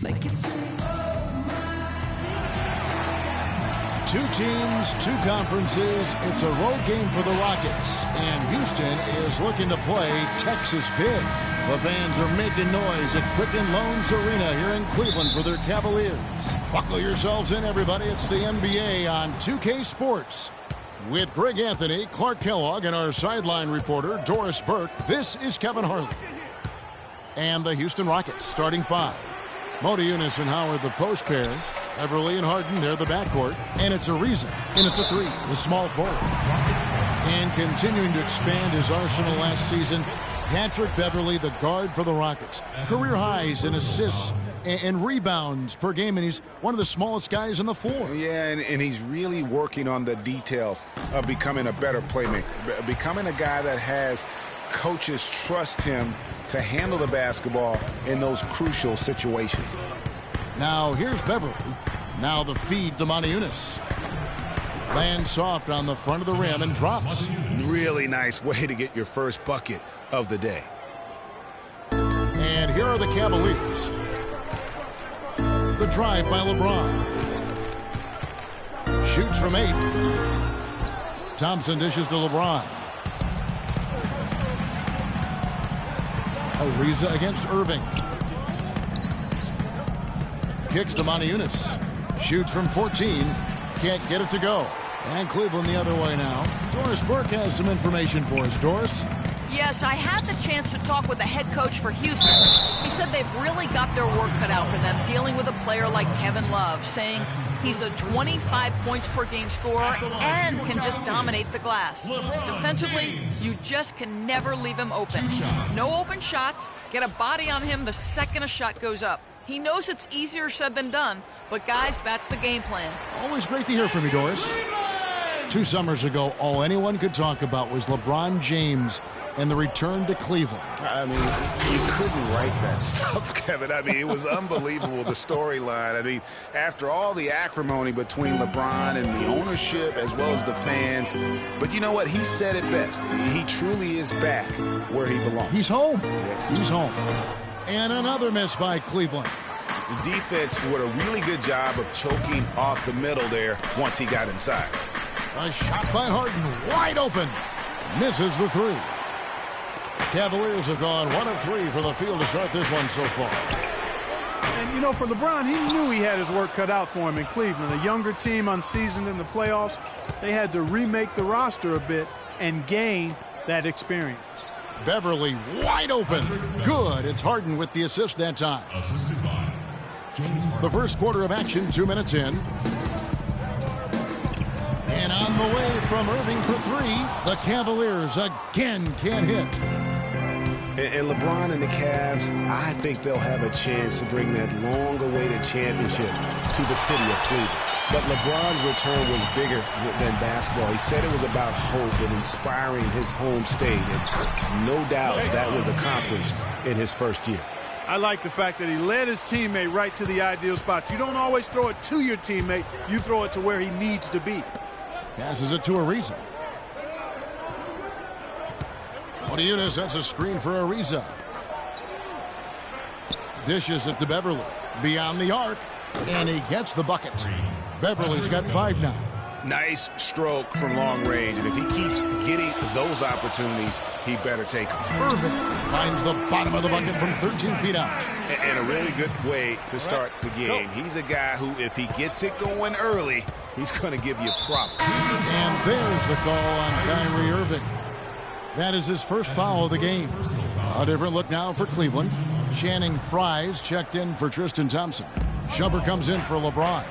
Make it sing. two teams, two conferences. It's a road game for the Rockets. And Houston is looking to play Texas big. The fans are making noise at Quicken Loans Arena here in Cleveland for their Cavaliers. Buckle yourselves in, everybody. It's the NBA on 2K Sports. With Greg Anthony, Clark Kellogg, and our sideline reporter, Doris Burke, this is Kevin Harlan. And the Houston Rockets starting 5. Mota Eunice and Howard, the post pair. Everly and Harden, they're the backcourt. And it's Ariza in at the 3, the small forward. And continuing to expand his arsenal last season, Patrick Beverly, the guard for the Rockets. Career highs in assists and rebounds per game, and he's one of the smallest guys on the floor. Yeah, and he's really working on the details of becoming a better playmaker, becoming a guy that has coaches trust him to handle the basketball in those crucial situations. Now here's Beverly. Now the feed to Mota Eunice. Lands soft on the front of the rim and drops. Really nice way to get your first bucket of the day. And here are the Cavaliers. The drive by LeBron. Shoots from 8. Thompson dishes to LeBron. Ariza against Irving. Kicks to Mota Eunice. Shoots from 14. Can't get it to go. And Cleveland the other way now. Doris Burke has some information for us. Doris? Yes, I had the chance to talk with the head coach for Houston. He said they've really got their work cut out for them dealing with a player like Kevin Love, saying he's a 25 points per game scorer and can just dominate the glass. Defensively, you just can never leave him open. No open shots. Get a body on him the second a shot goes up. He knows it's easier said than done, but guys, that's the game plan. Always great to hear from you, Doris. 2 summers ago, all anyone could talk about was LeBron James and the return to Cleveland. I mean, you couldn't write that stuff, Kevin. I mean, it was unbelievable, the storyline. I mean, after all the acrimony between LeBron and the ownership as well as the fans, but you know what? He said it best. He truly is back where he belongs. He's home. Yes. He's home. And another miss by Cleveland. The defense did a really good job of choking off the middle there once he got inside. A shot by Harden, wide open. Misses the 3. Cavaliers have gone 1 of 3 from the field to start this one so far. And, you know, for LeBron, he knew he had his work cut out for him in Cleveland. A younger team, unseasoned in the playoffs. They had to remake the roster a bit and gain that experience. Beverly wide open. Good. It's Harden with the assist that time. The first quarter of action, 2 minutes in. And on the way from Irving for 3, the Cavaliers again can't hit. And LeBron and the Cavs, I think they'll have a chance to bring that long-awaited championship to the city of Cleveland. But LeBron's return was bigger than basketball. He said it was about hope and inspiring his home state. And no doubt that was accomplished in his first year. I like the fact that he led his teammate right to the ideal spots. You don't always throw it to your teammate. You throw it to where he needs to be. Passes it to Ariza. Motiejunas sets a screen for Ariza. Dishes it to Beverly. Beyond the arc. And he gets the bucket. Beverly's got 5 now. Nice stroke from long range. And if he keeps getting those opportunities, he better take them. Irving finds the bottom of the bucket from 13 feet out. And a really good way to start the game. He's a guy who, if he gets it going early, he's going to give you problems. And there's the call on Kyrie Irving. That is his first foul of the game. A different look now for Cleveland. Channing Frye's checked in for Tristan Thompson. Shumpert comes in for LeBron.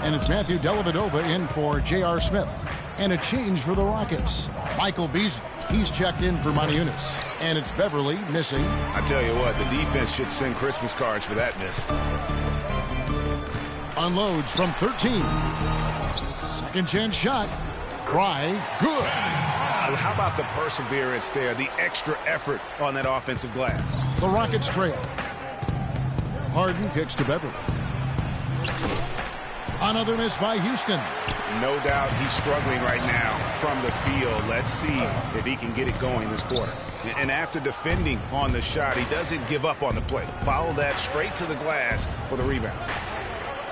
And it's Matthew Dellavedova in for J.R. Smith. And a change for the Rockets. Michael Beasley, he's checked in for Motiejunas. And it's Beverly missing. I tell you what, the defense should send Christmas cards for that miss. Unloads from 13. Second chance shot. Frye, good. How about the perseverance there, the extra effort on that offensive glass? The Rockets trail. Harden kicks to Beverly. Another miss by Houston. No doubt he's struggling right now from the field. Let's see if he can get it going this quarter. And after defending on the shot, he doesn't give up on the play. Follow that straight to the glass for the rebound.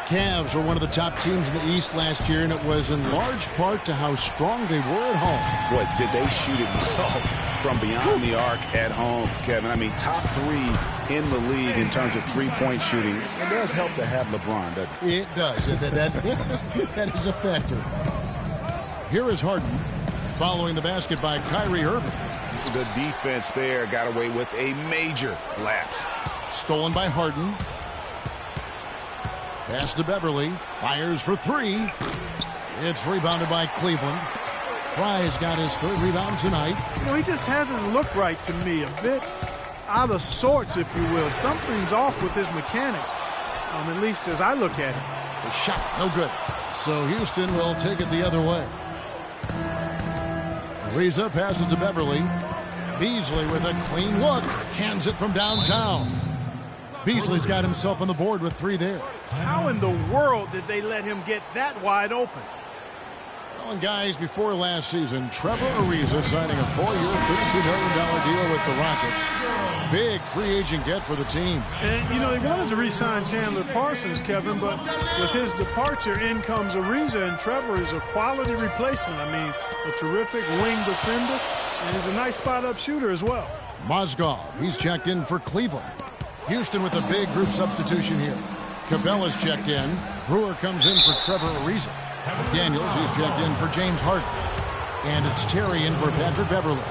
Cavs were one of the top teams in the East last year, and it was in large part to how strong they were at home. Boy, did they shoot it well from beyond the arc at home, Kevin. I mean, top 3 in the league in terms of three-point shooting. It does help to have LeBron, doesn't it? It does. That is a factor. Here is Harden following the basket by Kyrie Irving. The defense there got away with a major lapse. Stolen by Harden. Pass to Beverly. Fires for 3. It's rebounded by Cleveland. Frye's got his 3rd rebound tonight. You know, he just hasn't looked right to me. A bit out of sorts, if you will. Something's off with his mechanics, at least as I look at it. The shot, no good. So Houston will take it the other way. Ariza passes to Beverly. Beasley with a clean look. Cans it from downtown. Beasley's got himself on the board with 3 there. How in the world did they let him get that wide open? Well, and guys, before last season, Trevor Ariza signing a 4-year, $32 million deal with the Rockets. Big free agent get for the team. And, you know, they wanted to re-sign Chandler Parsons, Kevin, but with his departure, in comes Ariza, and Trevor is a quality replacement. I mean, a terrific wing defender, and he's a nice spot-up shooter as well. Mozgov, he's checked in for Cleveland. Houston with a big group substitution here. Cabela's checked in. Brewer comes in for Trevor Ariza. Daniels, he's checked in for James Harden. And it's Terry in for Patrick Beverly.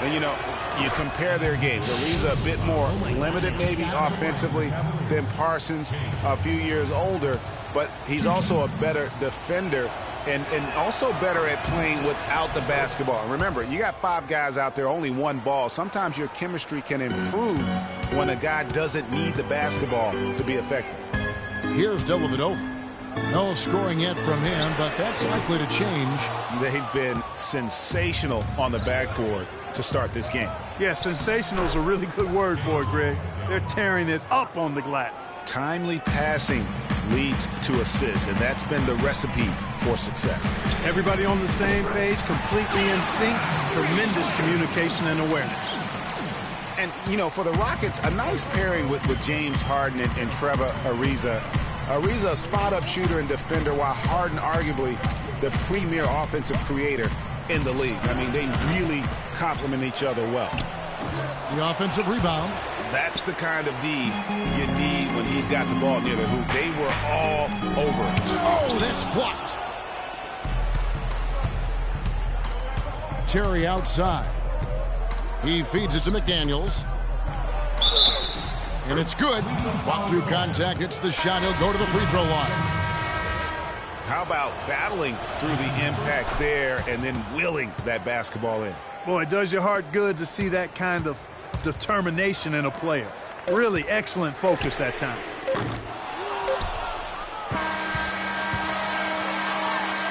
And, you know, you compare their games. Ariza a bit more limited maybe offensively than Parsons, a few years older, but he's also a better defender and also better at playing without the basketball. And remember, you got 5 guys out there, only 1 ball. Sometimes your chemistry can improve when a guy doesn't need the basketball to be effective. Here's Dellavedova. No scoring yet from him, but that's likely to change. They've been sensational on the backboard to start this game. Yeah, sensational is a really good word for it, Greg. They're tearing it up on the glass. Timely passing leads to assists, and that's been the recipe for success. Everybody on the same page, completely in sync, tremendous communication and awareness. And, you know, for the Rockets, a nice pairing with James Harden and Trevor Ariza. Ariza, a spot-up shooter and defender, while Harden arguably the premier offensive creator in the league. I mean, they really complement each other well. The offensive rebound. That's the kind of D you need when he's got the ball near the hoop. They were all over it. Oh, that's blocked. Terry outside. He feeds it to McDaniels. And it's good. Fought through contact. It's the shot. He'll go to the free throw line. How about battling through the impact there and then willing that basketball in? Boy, it does your heart good to see that kind of determination in a player. Really excellent focus that time.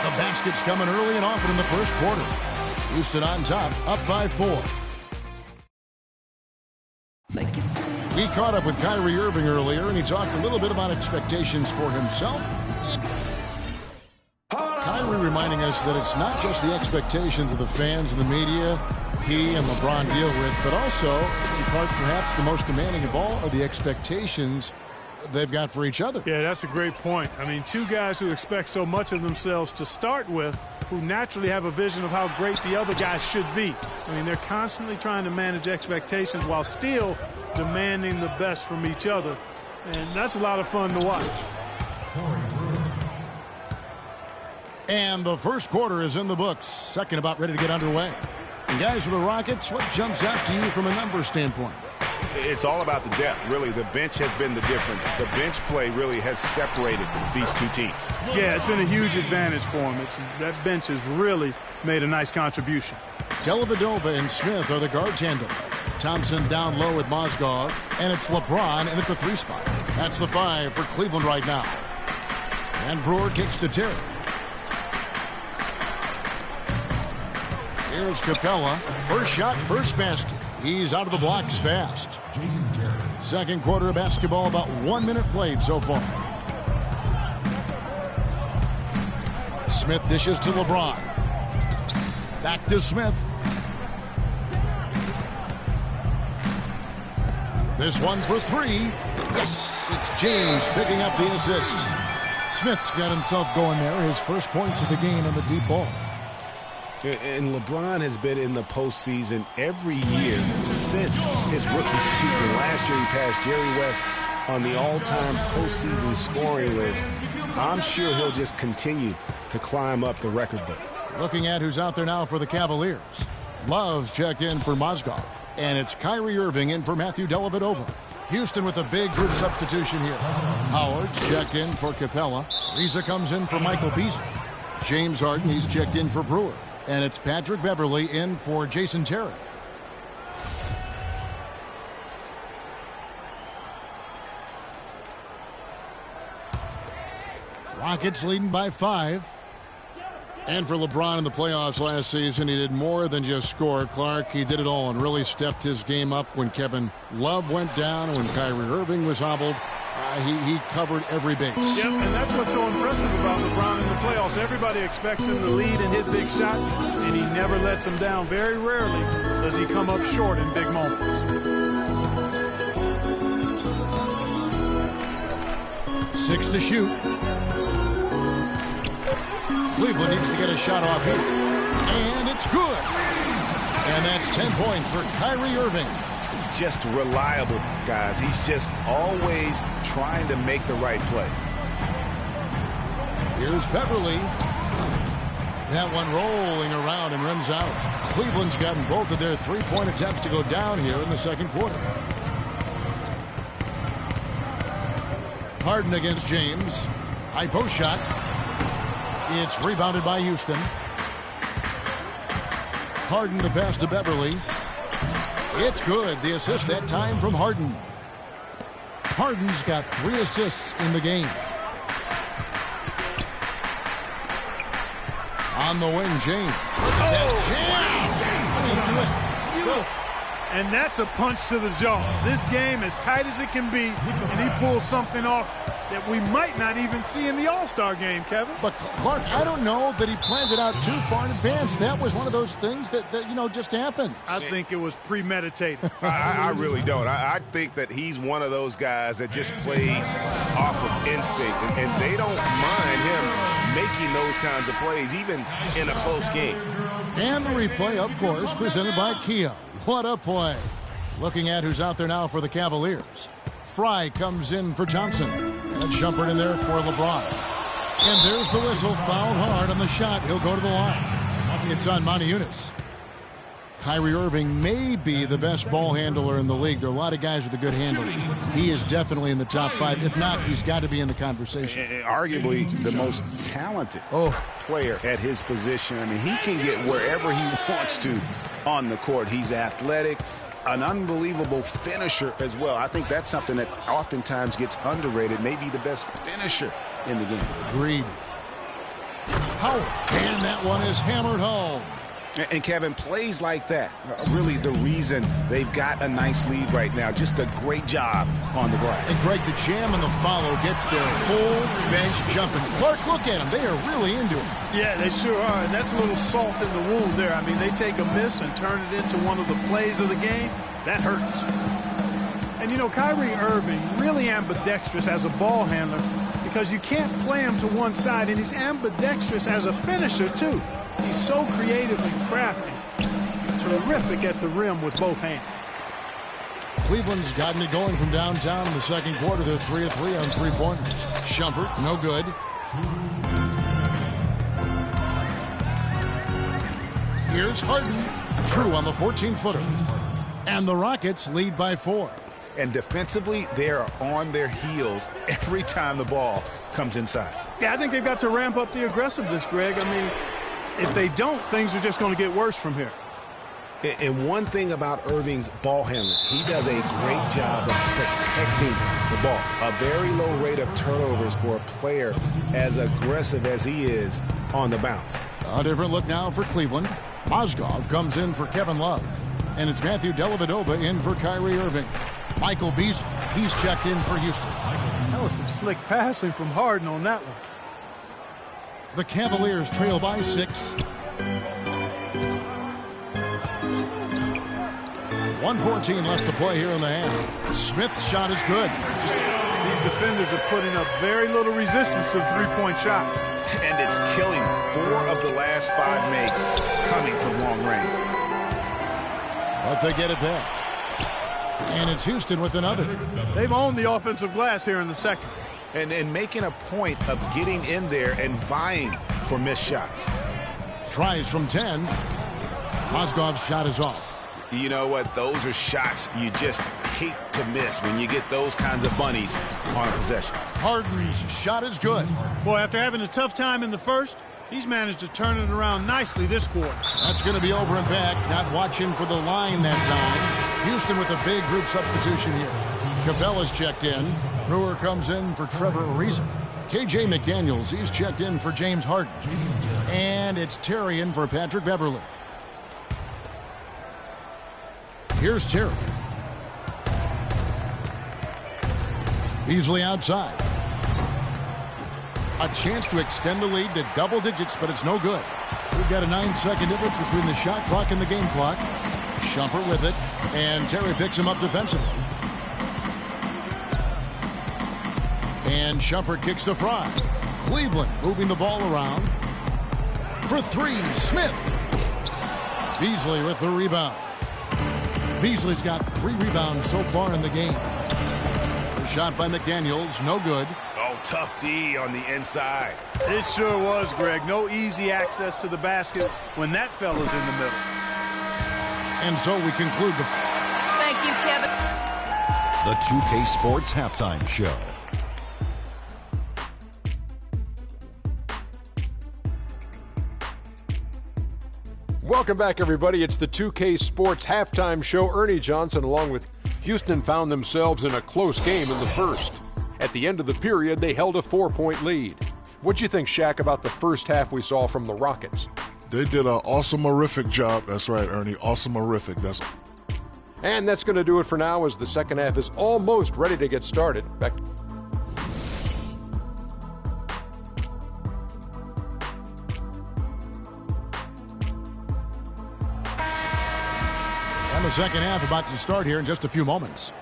The basket's coming early and often in the first quarter. Houston on top, up by 4. We caught up with Kyrie Irving earlier, and he talked a little bit about expectations for himself. Kyrie reminding us that it's not just the expectations of the fans and the media he and LeBron deal with, but also, in part, perhaps the most demanding of all are the expectations they've got for each other. Yeah, that's a great point. I mean, 2 guys who expect so much of themselves to start with, who naturally have a vision of how great the other guy should be. I mean, they're constantly trying to manage expectations while still demanding the best from each other. And that's a lot of fun to watch. And the first quarter is in the books. Second about ready to get underway. And guys, for the Rockets, what jumps out to you from a numbers standpoint? It's all about the depth, really. The bench has been the difference. The bench play really has separated these 2 teams. Yeah, it's been a huge advantage for them. That bench has really made a nice contribution. Dellavedova and Smith are the guard tandem. Thompson down low with Mozgov, and it's LeBron in at the 3 spot. That's the 5 for Cleveland right now. And Brewer kicks to Terry. Here's Capella. First shot, first basket. He's out of the blocks fast. Second quarter of basketball, about 1 minute played so far. Smith dishes to LeBron. Back to Smith. This one for 3. Yes, it's James picking up the assist. Smith's got himself going there. His first points of the game on the deep ball. And LeBron has been in the postseason every year since his rookie season. Last year he passed Jerry West on the all-time postseason scoring list. I'm sure he'll just continue to climb up the record book. Looking at who's out there now for the Cavaliers. Love's checked in for Mozgov. And it's Kyrie Irving in for Matthew Dellavedova. Houston with a big group substitution here. Howard's checked in for Capella. Ariza comes in for Michael Beasley. James Harden, he's checked in for Brewer. And it's Patrick Beverley in for Jason Terry. Rockets leading by 5. And for LeBron in the playoffs last season, he did more than just score. Clark, he did it all and really stepped his game up when Kevin Love went down and when Kyrie Irving was hobbled. He covered every base. Yep, and that's what's so impressive about LeBron in the playoffs. Everybody expects him to lead and hit big shots, and he never lets them down. Very rarely does he come up short in big moments. 6 to shoot. Cleveland needs to get a shot off here. And it's good. And that's 10 points for Kyrie Irving. Just reliable, guys. He's just always trying to make the right play. Here's Beverley. That one rolling around and runs out. Cleveland's gotten both of their three-point attempts to go down here in the second quarter. Harden against James. High post shot. It's rebounded by Houston. Harden the pass to Beverly. It's good. The assist that time from Harden. Harden's got 3 assists in the game. On the wing, James. And that's a punch to the jaw. This game as tight as it can be, and he pulls something off that we might not even see in the All-Star game, Kevin. But Clark, I don't know that he planned it out too far in advance. That was one of those things that just happened. I think it was premeditated. I really don't. I think that he's one of those guys that just plays off of instinct, and they don't mind him making those kinds of plays, even in a close game. And the replay, of course, presented by Kia. What a play. Looking at who's out there now for the Cavaliers. Fry comes in for Thompson. And Shumpert in there for LeBron. And there's the whistle. Fouled hard on the shot. He'll go to the line. It's on Monty Eunice. Kyrie Irving may be the best ball handler in the league. There are a lot of guys with a good handle. He is definitely in the top 5. If not, he's got to be in the conversation. Arguably the most talented player at his position. I mean, he can get wherever he wants to on the court. He's athletic, an unbelievable finisher as well. I think that's something that oftentimes gets underrated. Maybe the best finisher in the game. Agreed. Howard. And that one is hammered home. And Kevin, plays like that are really the reason they've got a nice lead right now. Just a great job on the glass. And Greg, the jam and the follow gets their full bench jumping. Clark, look at them. They are really into it. Yeah, they sure are. And that's a little salt in the wound there. I mean, they take a miss and turn it into one of the plays of the game. That hurts. And, you know, Kyrie Irving, really ambidextrous as a ball handler because you can't play him to one side, and he's ambidextrous as a finisher, too. He's so creative and crafty. Terrific at the rim with both hands. Cleveland's gotten it going from downtown in the second quarter. They're 3 of 3 on three-pointers. Shumpert, no good. Here's Harden. True on the 14-footer. And the Rockets lead by 4. And defensively, they're on their heels every time the ball comes inside. Yeah, I think they've got to ramp up the aggressiveness, Greg. I mean, if they don't, things are just going to get worse from here. And one thing about Irving's ball handling, he does a great job of protecting the ball. A very low rate of turnovers for a player as aggressive as he is on the bounce. A different look now for Cleveland. Mozgov comes in for Kevin Love. And it's Matthew Dellavedova in for Kyrie Irving. Michael Beasley, he's checked in for Houston. That was some slick passing from Harden on that one. The Cavaliers trail by 6. 1:14 left to play here in the half. Smith's shot is good. These defenders are putting up very little resistance to the three-point shot. And it's killing 4 of the last 5 makes coming from long range. But they get it back. And it's Houston with another. They've owned the offensive glass here in the second. And making a point of getting in there and vying for missed shots. Tries from 10. Mozgov's shot is off. You know what? Those are shots you just hate to miss when you get those kinds of bunnies on a possession. Harden's shot is good. Boy, after having a tough time in the first, he's managed to turn it around nicely this quarter. That's going to be over and back. Not watching for the line that time. Houston with a big group substitution here. Capella's checked in. Brewer comes in for Trevor Ariza. KJ McDaniels, he's checked in for James Harden. And it's Terry in for Patrick Beverly. Here's Terry. Beasley outside. A chance to extend the lead to double digits, but it's no good. We've got a 9-second difference between the shot clock and the game clock. Shumpert with it, and Terry picks him up defensively. And Shumpert kicks to Fry. Cleveland moving the ball around. For 3, Smith. Beasley with the rebound. Beasley's got 3 rebounds so far in the game. The shot by McDaniels, no good. Oh, tough D on the inside. It sure was, Greg. No easy access to the basket when that fella's in the middle. And so we conclude the... Thank you, Kevin. The 2K Sports Halftime Show. Welcome back, everybody. It's the 2K Sports Halftime Show. Ernie Johnson, along with Houston, found themselves in a close game in the first. At the end of the period, they held a 4-point lead. What'd you think, Shaq, about the first half we saw from the Rockets? They did an awesome-orific job. That's right, Ernie. Awesome-orific. And that's going to do it for now, as the second half is almost ready to get started. Back. And the second half about to start here in just a few moments.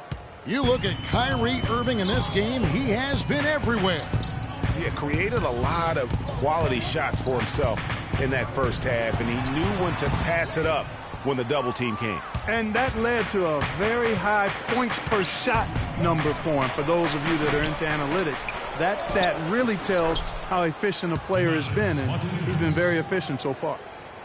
You look at Kyrie Irving in this game, he has been everywhere. He created a lot of quality shots for himself in that first half, and he knew when to pass it up when the double team came. And that led to a very high points per shot number for him. For those of you that are into analytics, that stat really tells how efficient a player has been, and he's been very efficient so far.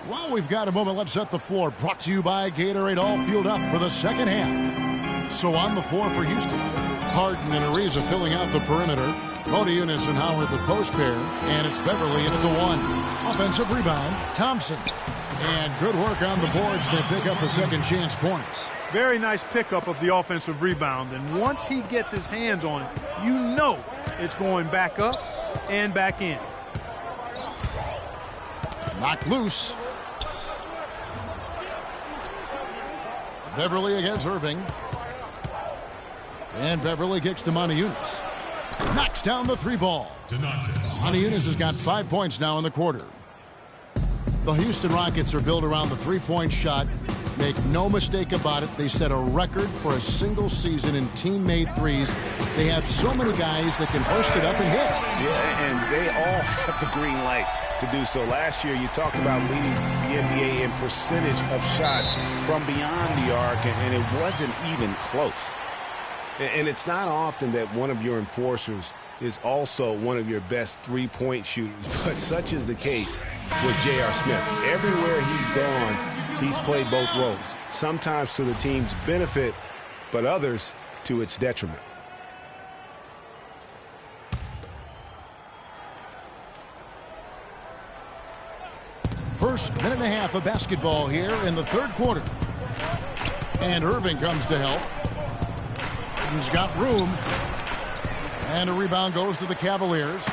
Well, we've got a moment. Let's set the floor. Brought to you by Gatorade, all fueled up for the second half. So on the floor for Houston, Harden and Ariza filling out the perimeter. Motiejunas and Howard the post pair, and it's Beverly in at the one. Offensive rebound, Thompson. And good work on the boards. They pick up the second chance points. Very nice pickup of the offensive rebound, and once he gets his hands on it, you know it's going back up and back in. Knocked loose. Beverly against Irving. And Beverly kicks to Motiejunas. Knocks down the three ball. Motiejunas has got 5 points now in the quarter. The Houston Rockets are built around the three-point shot. Make no mistake about it, they set a record for a single season in team-made threes. They have so many guys that can post it up and hit. Yeah, and they all have the green light to do so. Last year, you talked about leading the NBA in percentage of shots from beyond the arc, and it wasn't even close. And it's not often that one of your enforcers is also one of your best three-point shooters, but such is the case with J.R. Smith. Everywhere he's gone, he's played both roles, sometimes to the team's benefit, but others to its detriment. First minute and a half of basketball here in the third quarter. And Irving comes to help. He's got room. And a rebound goes to the Cavaliers.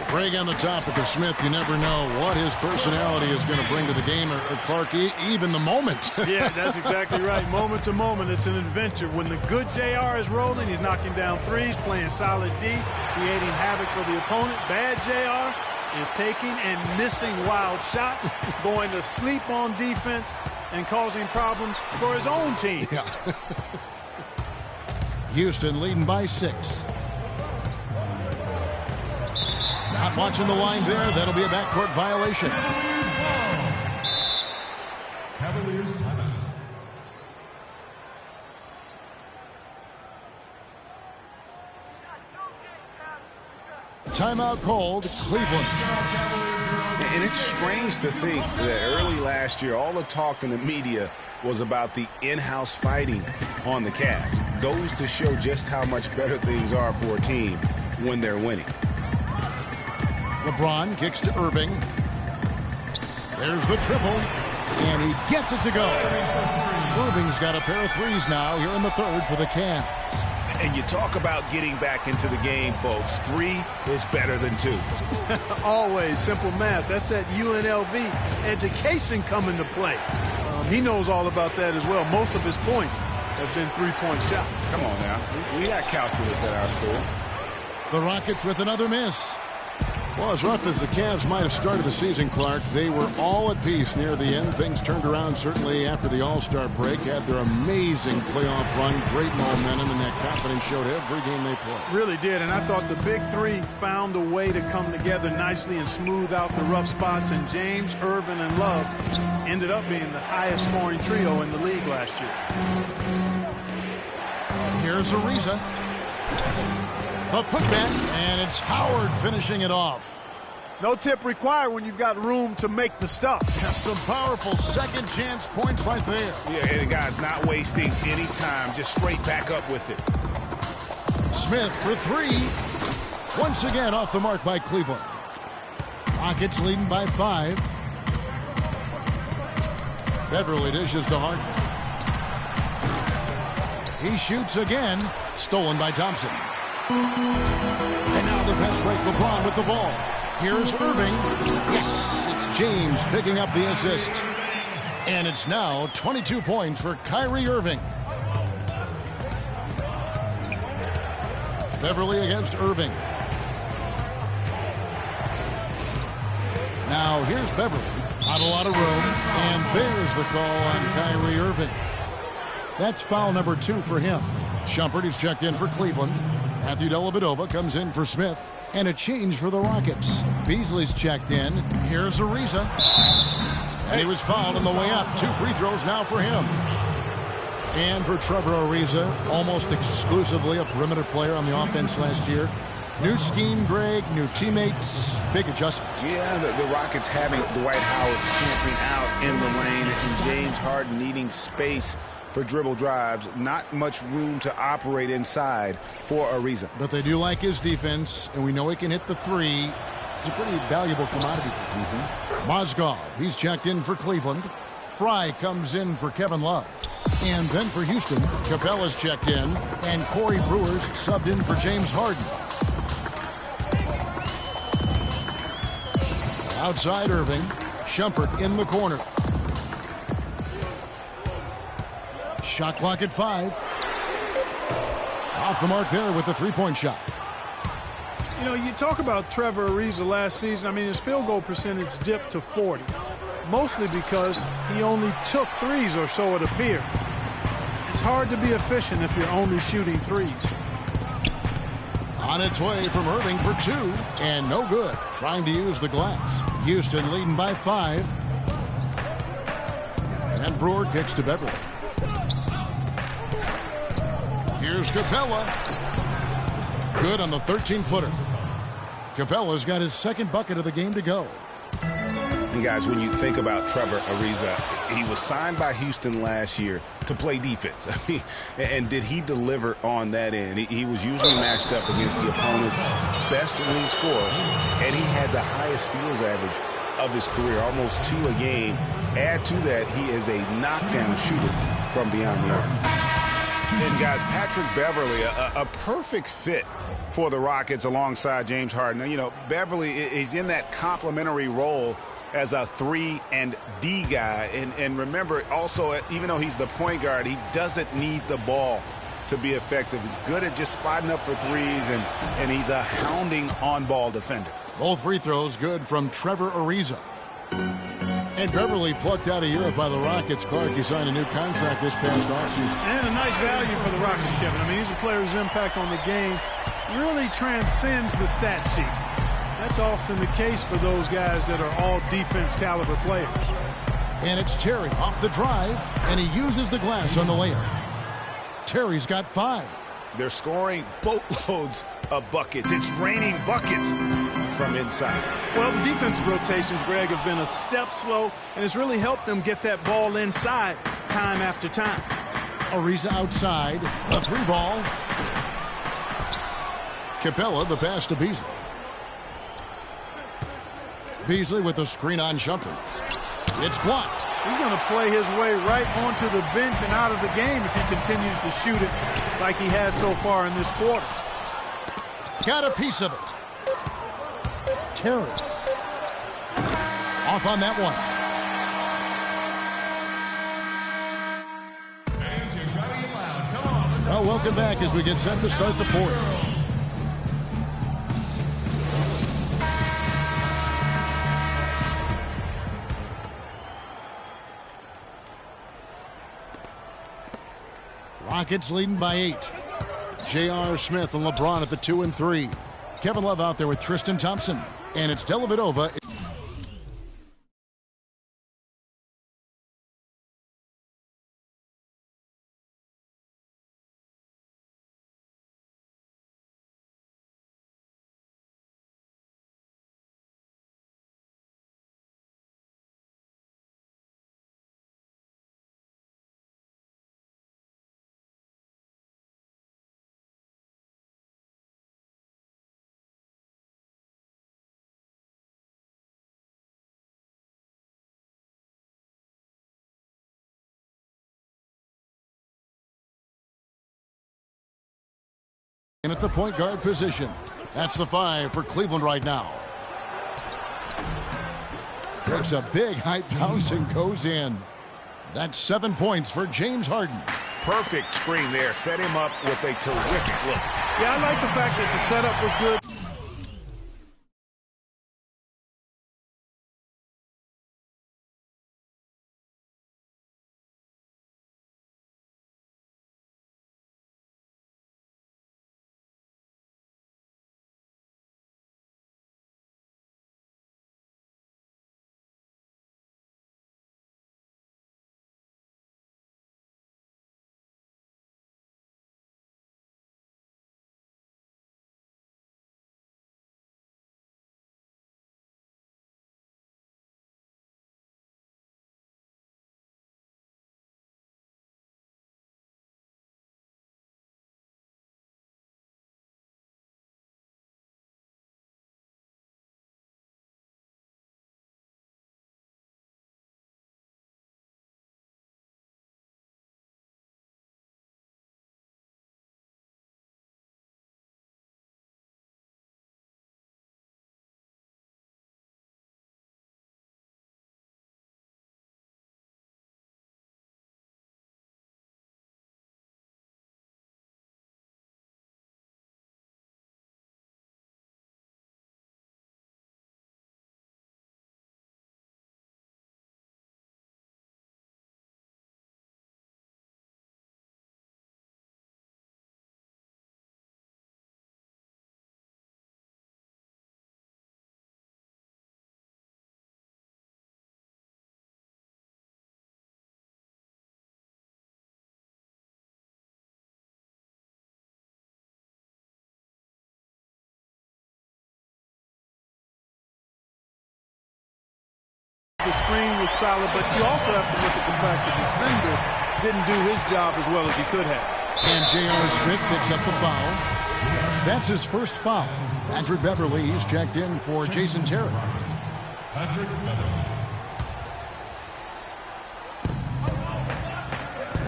Greg on the topic of Smith, you never know what his personality is going to bring to the game, or Clark, even the moment. Yeah, that's exactly right. Moment to moment, it's an adventure. When the good JR is rolling, he's knocking down threes, playing solid D, creating havoc for the opponent. Bad JR is taking and missing wild shots, going to sleep on defense and causing problems for his own team. Yeah. Houston leading by 6. Not watching the line there. That'll be a backcourt violation. Cavaliers timeout. Timeout called, Cleveland. And it's strange to think that early last year, all the talk in the media was about the in-house fighting on the Cavs. Goes to show just how much better things are for a team when they're winning. LeBron kicks to Irving. There's the triple, and he gets it to go. Irving's got a pair of threes now here in the third for the Cavs. And you talk about getting back into the game, folks. 3 is better than 2. Always simple math. That's that UNLV education coming to play. He knows all about that as well. Most of his points have been three-point shots. Come on now. We got calculus at our school. The Rockets with another miss. Well, as rough as the Cavs might have started the season, Clark, they were all at peace near the end. Things turned around certainly after the All-Star break. Had their amazing playoff run, great momentum, and that confidence showed every game they played. Really did, and I thought the big three found a way to come together nicely and smooth out the rough spots, and James, Irvin, and Love ended up being the highest scoring trio in the league last year. Here's Ariza. A putback, and it's Howard finishing it off. No tip required when you've got room to make the stuff. Some powerful second chance points right there. Yeah, and the guy's not wasting any time, just straight back up with it. Smith for three. Once again off the mark by Cleveland. Rockets leading by 5. Beverly dishes to Harden. He shoots again. Stolen by Thompson. And now the fast break. LeBron with the ball. Here's Irving. Yes, it's James picking up the assist. And it's now 22 points for Kyrie Irving. Beverly against Irving. Now here's Beverly. Not a lot of room. And there's the call on Kyrie Irving. That's foul number 2 for him. Shumpert is checked in for Cleveland. Matthew Dellavedova comes in for Smith. And a change for the Rockets. Beasley's checked in. Here's Ariza. And he was fouled on the way up. 2 free throws now for him. And for Trevor Ariza, almost exclusively a perimeter player on the offense last year. New scheme, Greg, new teammates, big adjustment. Yeah, the Rockets having Dwight Howard camping out in the lane and James Harden needing space for dribble drives. Not much room to operate inside for Ariza. But they do like his defense, and we know he can hit the 3. It's a pretty valuable commodity for them. Mozgov, he's checked in for Cleveland. Fry comes in for Kevin Love. And then for Houston, Capella's checked in, and Corey Brewer's subbed in for James Harden. Outside Irving, Shumpert in the corner. Shot clock at 5. Off the mark there with the three-point shot. You know, you talk about Trevor Ariza last season. I mean, his field goal percentage dipped to 40. Mostly because he only took threes, or so it appeared. It's hard to be efficient if you're only shooting threes. On its way from Irving for 2, and no good. Trying to use the glass. Houston leading by 5. And Brewer kicks to Beverly. Here's Capella. Good on the 13-footer. Capella's got his second bucket of the game to go. You guys, when you think about Trevor Ariza, he was signed by Houston last year to play defense. And did he deliver on that end? He was usually matched up against the opponent's best wing scorer, and he had the highest steals average of his career, almost 2 a game. Add to that, he is a knockdown shooter from beyond the arc. And guys, Patrick Beverly, a perfect fit for the Rockets alongside James Harden. Now, you know, Beverly is in that complementary role as a 3 and D guy. And remember, also, even though he's the point guard, he doesn't need the ball to be effective. He's good at just spotting up for threes, and he's a hounding on-ball defender. Both free throws good from Trevor Ariza. And Beverly plucked out of Europe by the Rockets. Clark, he signed a new contract this past offseason. And a nice value for the Rockets, Kevin. I mean, he's a player whose impact on the game really transcends the stat sheet. That's often the case for those guys that are all defense caliber players. And it's Terry off the drive, and he uses the glass on the layup. Terry's got 5. They're scoring boatloads of buckets. It's raining buckets from inside. Well, the defensive rotations, Greg, have been a step slow, and it's really helped them get that ball inside time after time. Ariza outside, a 3-ball. Capella, the pass to Beasley. Beasley with the screen on Shumpert. It's blocked. He's going to play his way right onto the bench and out of the game if he continues to shoot it like he has so far in this quarter. Got a piece of it. Terry. Off on that one. Well, welcome back as we get set to start the fourth. Rockets leading by 8. J.R. Smith and LeBron at the 2 and 3. Kevin Love out there with Tristan Thompson. And it's Dellavedova. And at the point guard position. That's the 5 for Cleveland right now. Takes a big high bounce and goes in. That's 7 points for James Harden. Perfect screen there. Set him up with a terrific look. Yeah, I like the fact that the setup was good. The screen was solid, but you also have to look at the fact the defender didn't do his job as well as he could have. And J.R. Smith picks up the foul. That's his first foul. Patrick Beverly, he's checked in for Jason Terry. Patrick Beverly.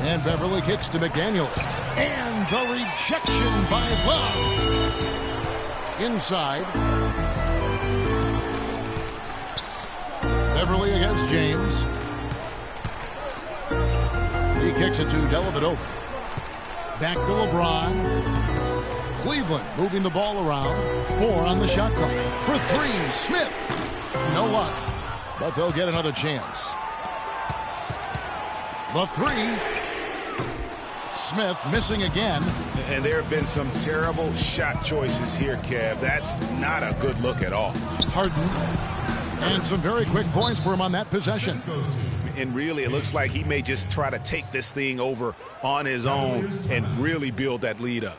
And Beverly kicks to McDaniels. And the rejection by Love. Inside. Beverly against James. He kicks it to Dellavedova. Back to LeBron. Cleveland moving the ball around. 4 on the shot clock. For 3, Smith. No luck. But they'll get another chance. The 3. Smith missing again. And there have been some terrible shot choices here, Kev. That's not a good look at all. Harden. And some very quick points for him on that possession. And really, it looks like he may just try to take this thing over on his own and really build that lead up.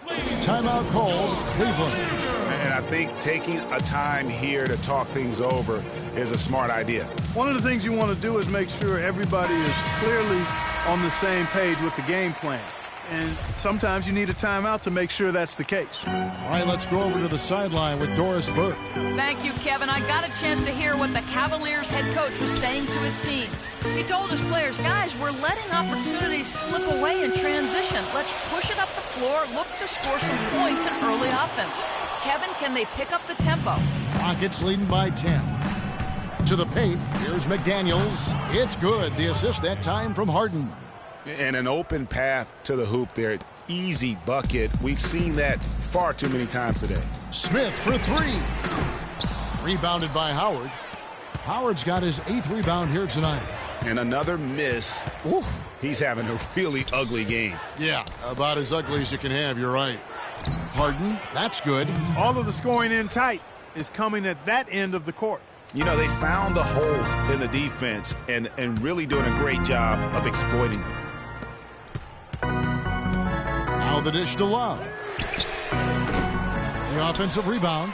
Timeout called, Cleveland. And I think taking a time here to talk things over is a smart idea. One of the things you want to do is make sure everybody is clearly on the same page with the game plan. And sometimes you need a timeout to make sure that's the case. All right, let's go over to the sideline with Doris Burke. Thank you, Kevin. I got a chance to hear what the Cavaliers head coach was saying to his team. He told his players, guys, we're letting opportunities slip away in transition. Let's push it up the floor, look to score some points in early offense. Kevin, can they pick up the tempo? Rockets leading by 10. To the paint, here's McDaniels. It's good. The assist that time from Harden. And an open path to the hoop there. Easy bucket. We've seen that far too many times today. Smith for 3. Rebounded by Howard. Howard's got his 8th rebound here tonight. And another miss. Oof, he's having a really ugly game. Yeah, about as ugly as you can have, you're right. Harden, that's good. All of the scoring in tight is coming at that end of the court. You know, they found the holes in the defense and really doing a great job of exploiting them. Now the dish to Love. The offensive rebound.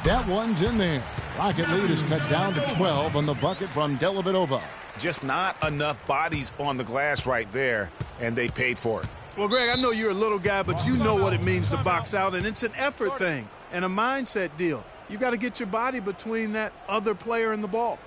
That one's in there. Rocket lead is cut down to 12 on the bucket from Dellavedova. Just not enough bodies on the glass right there, and they paid for it. Well, Greg, I know you're a little guy, but you know what it means to box out, and it's an effort thing and a mindset deal. You got to get your body between that other player and the ball.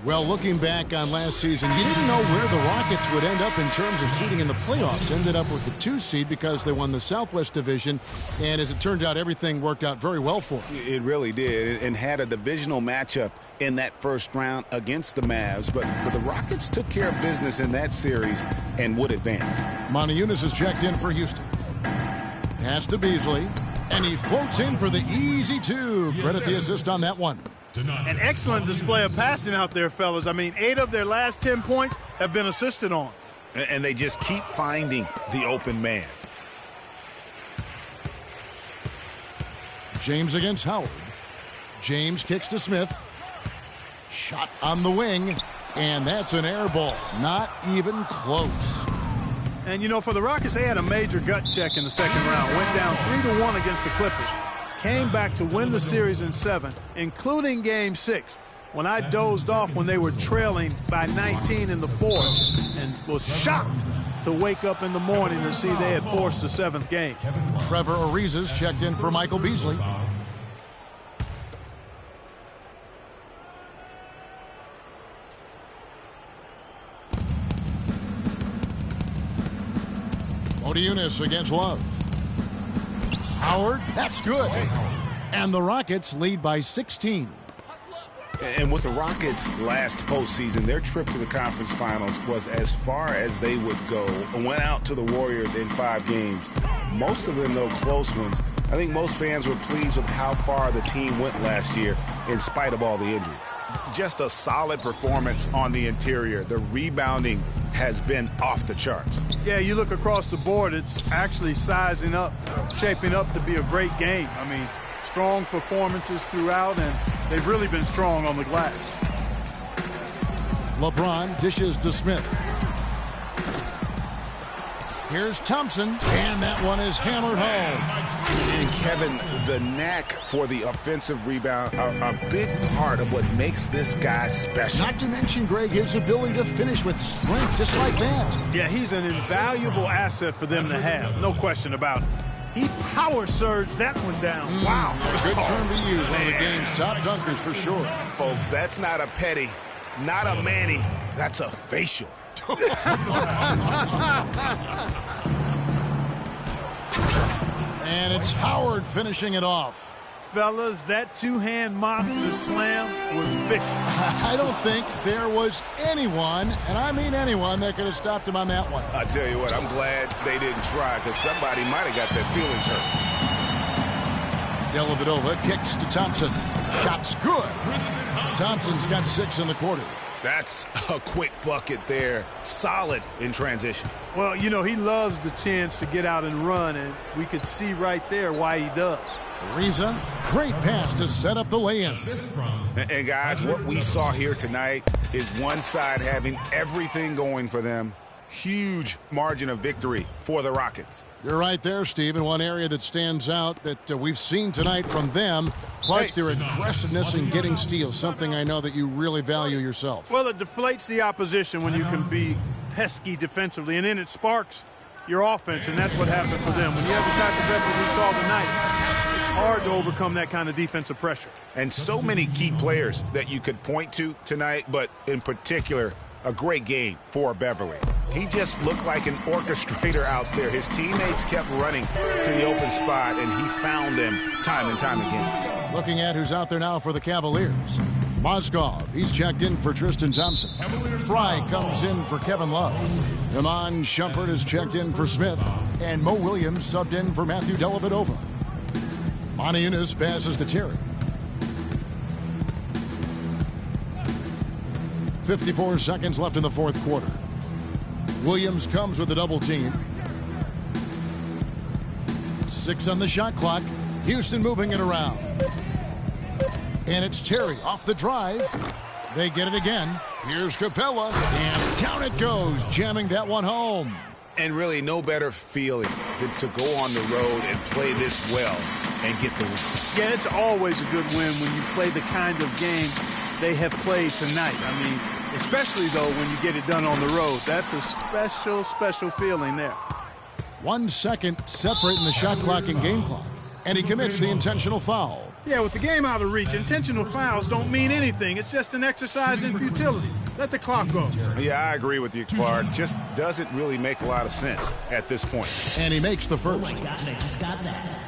Well, looking back on last season, you didn't know where the Rockets would end up in terms of seeding in the playoffs. Ended up with the 2 seed because they won the Southwest Division. And as it turned out, everything worked out very well for them. It really did, and had a divisional matchup in that first round against the Mavs. But the Rockets took care of business in that series and would advance. Moniunas is checked in for Houston. Pass to Beasley, and he floats in for the easy 2. Credit the assist on that one. An excellent display of passing out there, fellas. I mean, 8 of their last 10 points have been assisted on. And they just keep finding the open man. James against Howard. James kicks to Smith. Shot on the wing, and that's an air ball. Not even close. And, you know, for the Rockets, they had a major gut check in the second round. Went down 3-1 against the Clippers. Came back to win the series in 7, including Game 6, when I dozed off when they were trailing by 19 in the 4th and was shocked to wake up in the morning and see they had forced the 7th game. Trevor Ariza's checked in for Michael Beasley. Moniunas against Love. Howard, that's good. And the Rockets lead by 16. And with the Rockets last postseason, their trip to the conference finals was as far as they would go. Went out to the Warriors in 5 games. Most of them, though, close ones. I think most fans were pleased with how far the team went last year in spite of all the injuries. Just a solid performance on the interior. The rebounding has been off the charts. Yeah, you look across the board, it's actually sizing up, shaping up to be a great game. I mean, strong performances throughout, and they've really been strong on the glass. LeBron dishes to Smith. Here's Thompson, and that one is hammered home. And Kevin, the knack for the offensive rebound, a big part of what makes this guy special. Not to mention, Greg, his ability to finish with strength just like that. Yeah, he's an invaluable asset for them to have, no question about it. He power surged that one down. Wow. Good turn to use. One of the game's top dunkers for sure. Folks, that's not a petty, not a Manny, that's a facial. And it's Howard finishing it off. Fellas, that 2-hand monster slam was vicious. I don't think there was anyone, and I mean anyone, that could have stopped him on that one. I tell you what, I'm glad they didn't try, because somebody might have got their feelings hurt. Dellavedova kicks to Thompson. Shot's good. Thompson's got 6 in the quarter. That's a quick bucket there. Solid in transition. Well, you know, he loves the chance to get out and run, and we could see right there why he does. Ariza, great pass to set up the lay-in. And guys, what we saw here tonight is one side having everything going for them. Huge margin of victory for the Rockets. You're right there, Steve. And one area that stands out that we've seen tonight from them, Clark, their aggressiveness in getting steals, something I know that you really value yourself. Well, it deflates the opposition when you can be pesky defensively, and then it sparks your offense, and that's what happened for them. When you have the type of effort we saw tonight, it's hard to overcome that kind of defensive pressure. And so many key players that you could point to tonight, but in particular, a great game for Beverly. He just looked like an orchestrator out there. His teammates kept running to the open spot, and he found them time and time again. Looking at who's out there now for the Cavaliers. Mozgov, he's checked in for Tristan Thompson. Fry comes in for Kevin Love. Iman Shumpert is checked in for Smith. And Mo Williams subbed in for Matthew Dellavedova. Moniunas passes to Terry. 54 seconds left in the 4th quarter. Williams comes with a double team. 6 on the shot clock. Houston moving it around. And it's Terry off the drive. They get it again. Here's Capella. And down it goes, jamming that one home. And really no better feeling than to go on the road and play this well and get the win. Yeah, it's always a good win when you play the kind of game they have played tonight. I mean, especially, though, when you get it done on the road. That's a special, special feeling there. 1 second separating the shot clock and game clock. And he commits the intentional foul. Yeah, with the game out of reach, intentional fouls don't mean anything. It's just an exercise in futility. Let the clock go. Yeah, I agree with you, Clark. Just doesn't really make a lot of sense at this point. And he makes the first. Oh my gosh, I just got that.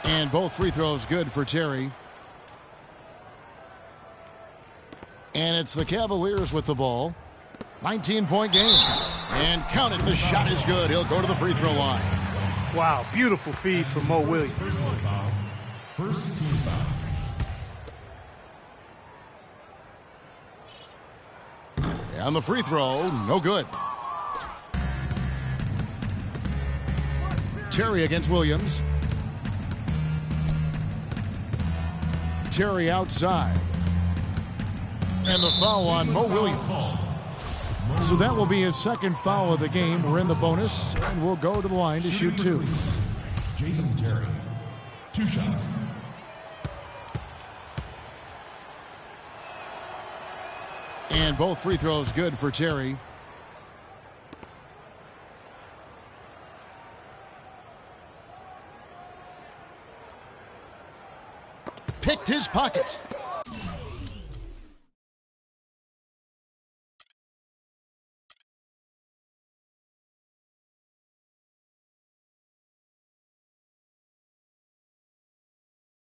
And both free throws good for Terry. And it's the Cavaliers with the ball. 19-point game. And count it, the shot is good. He'll go to the free throw line. Wow, beautiful feed from Mo Williams. First team foul. And the free throw, no good. Terry against Williams. Terry outside. And the foul on Mo Williams. So that will be his second foul of the game. We're in the bonus, and we'll go to the line to shoot two. Jason Terry, 2 shots. And both free throws good for Terry. Picked his pocket.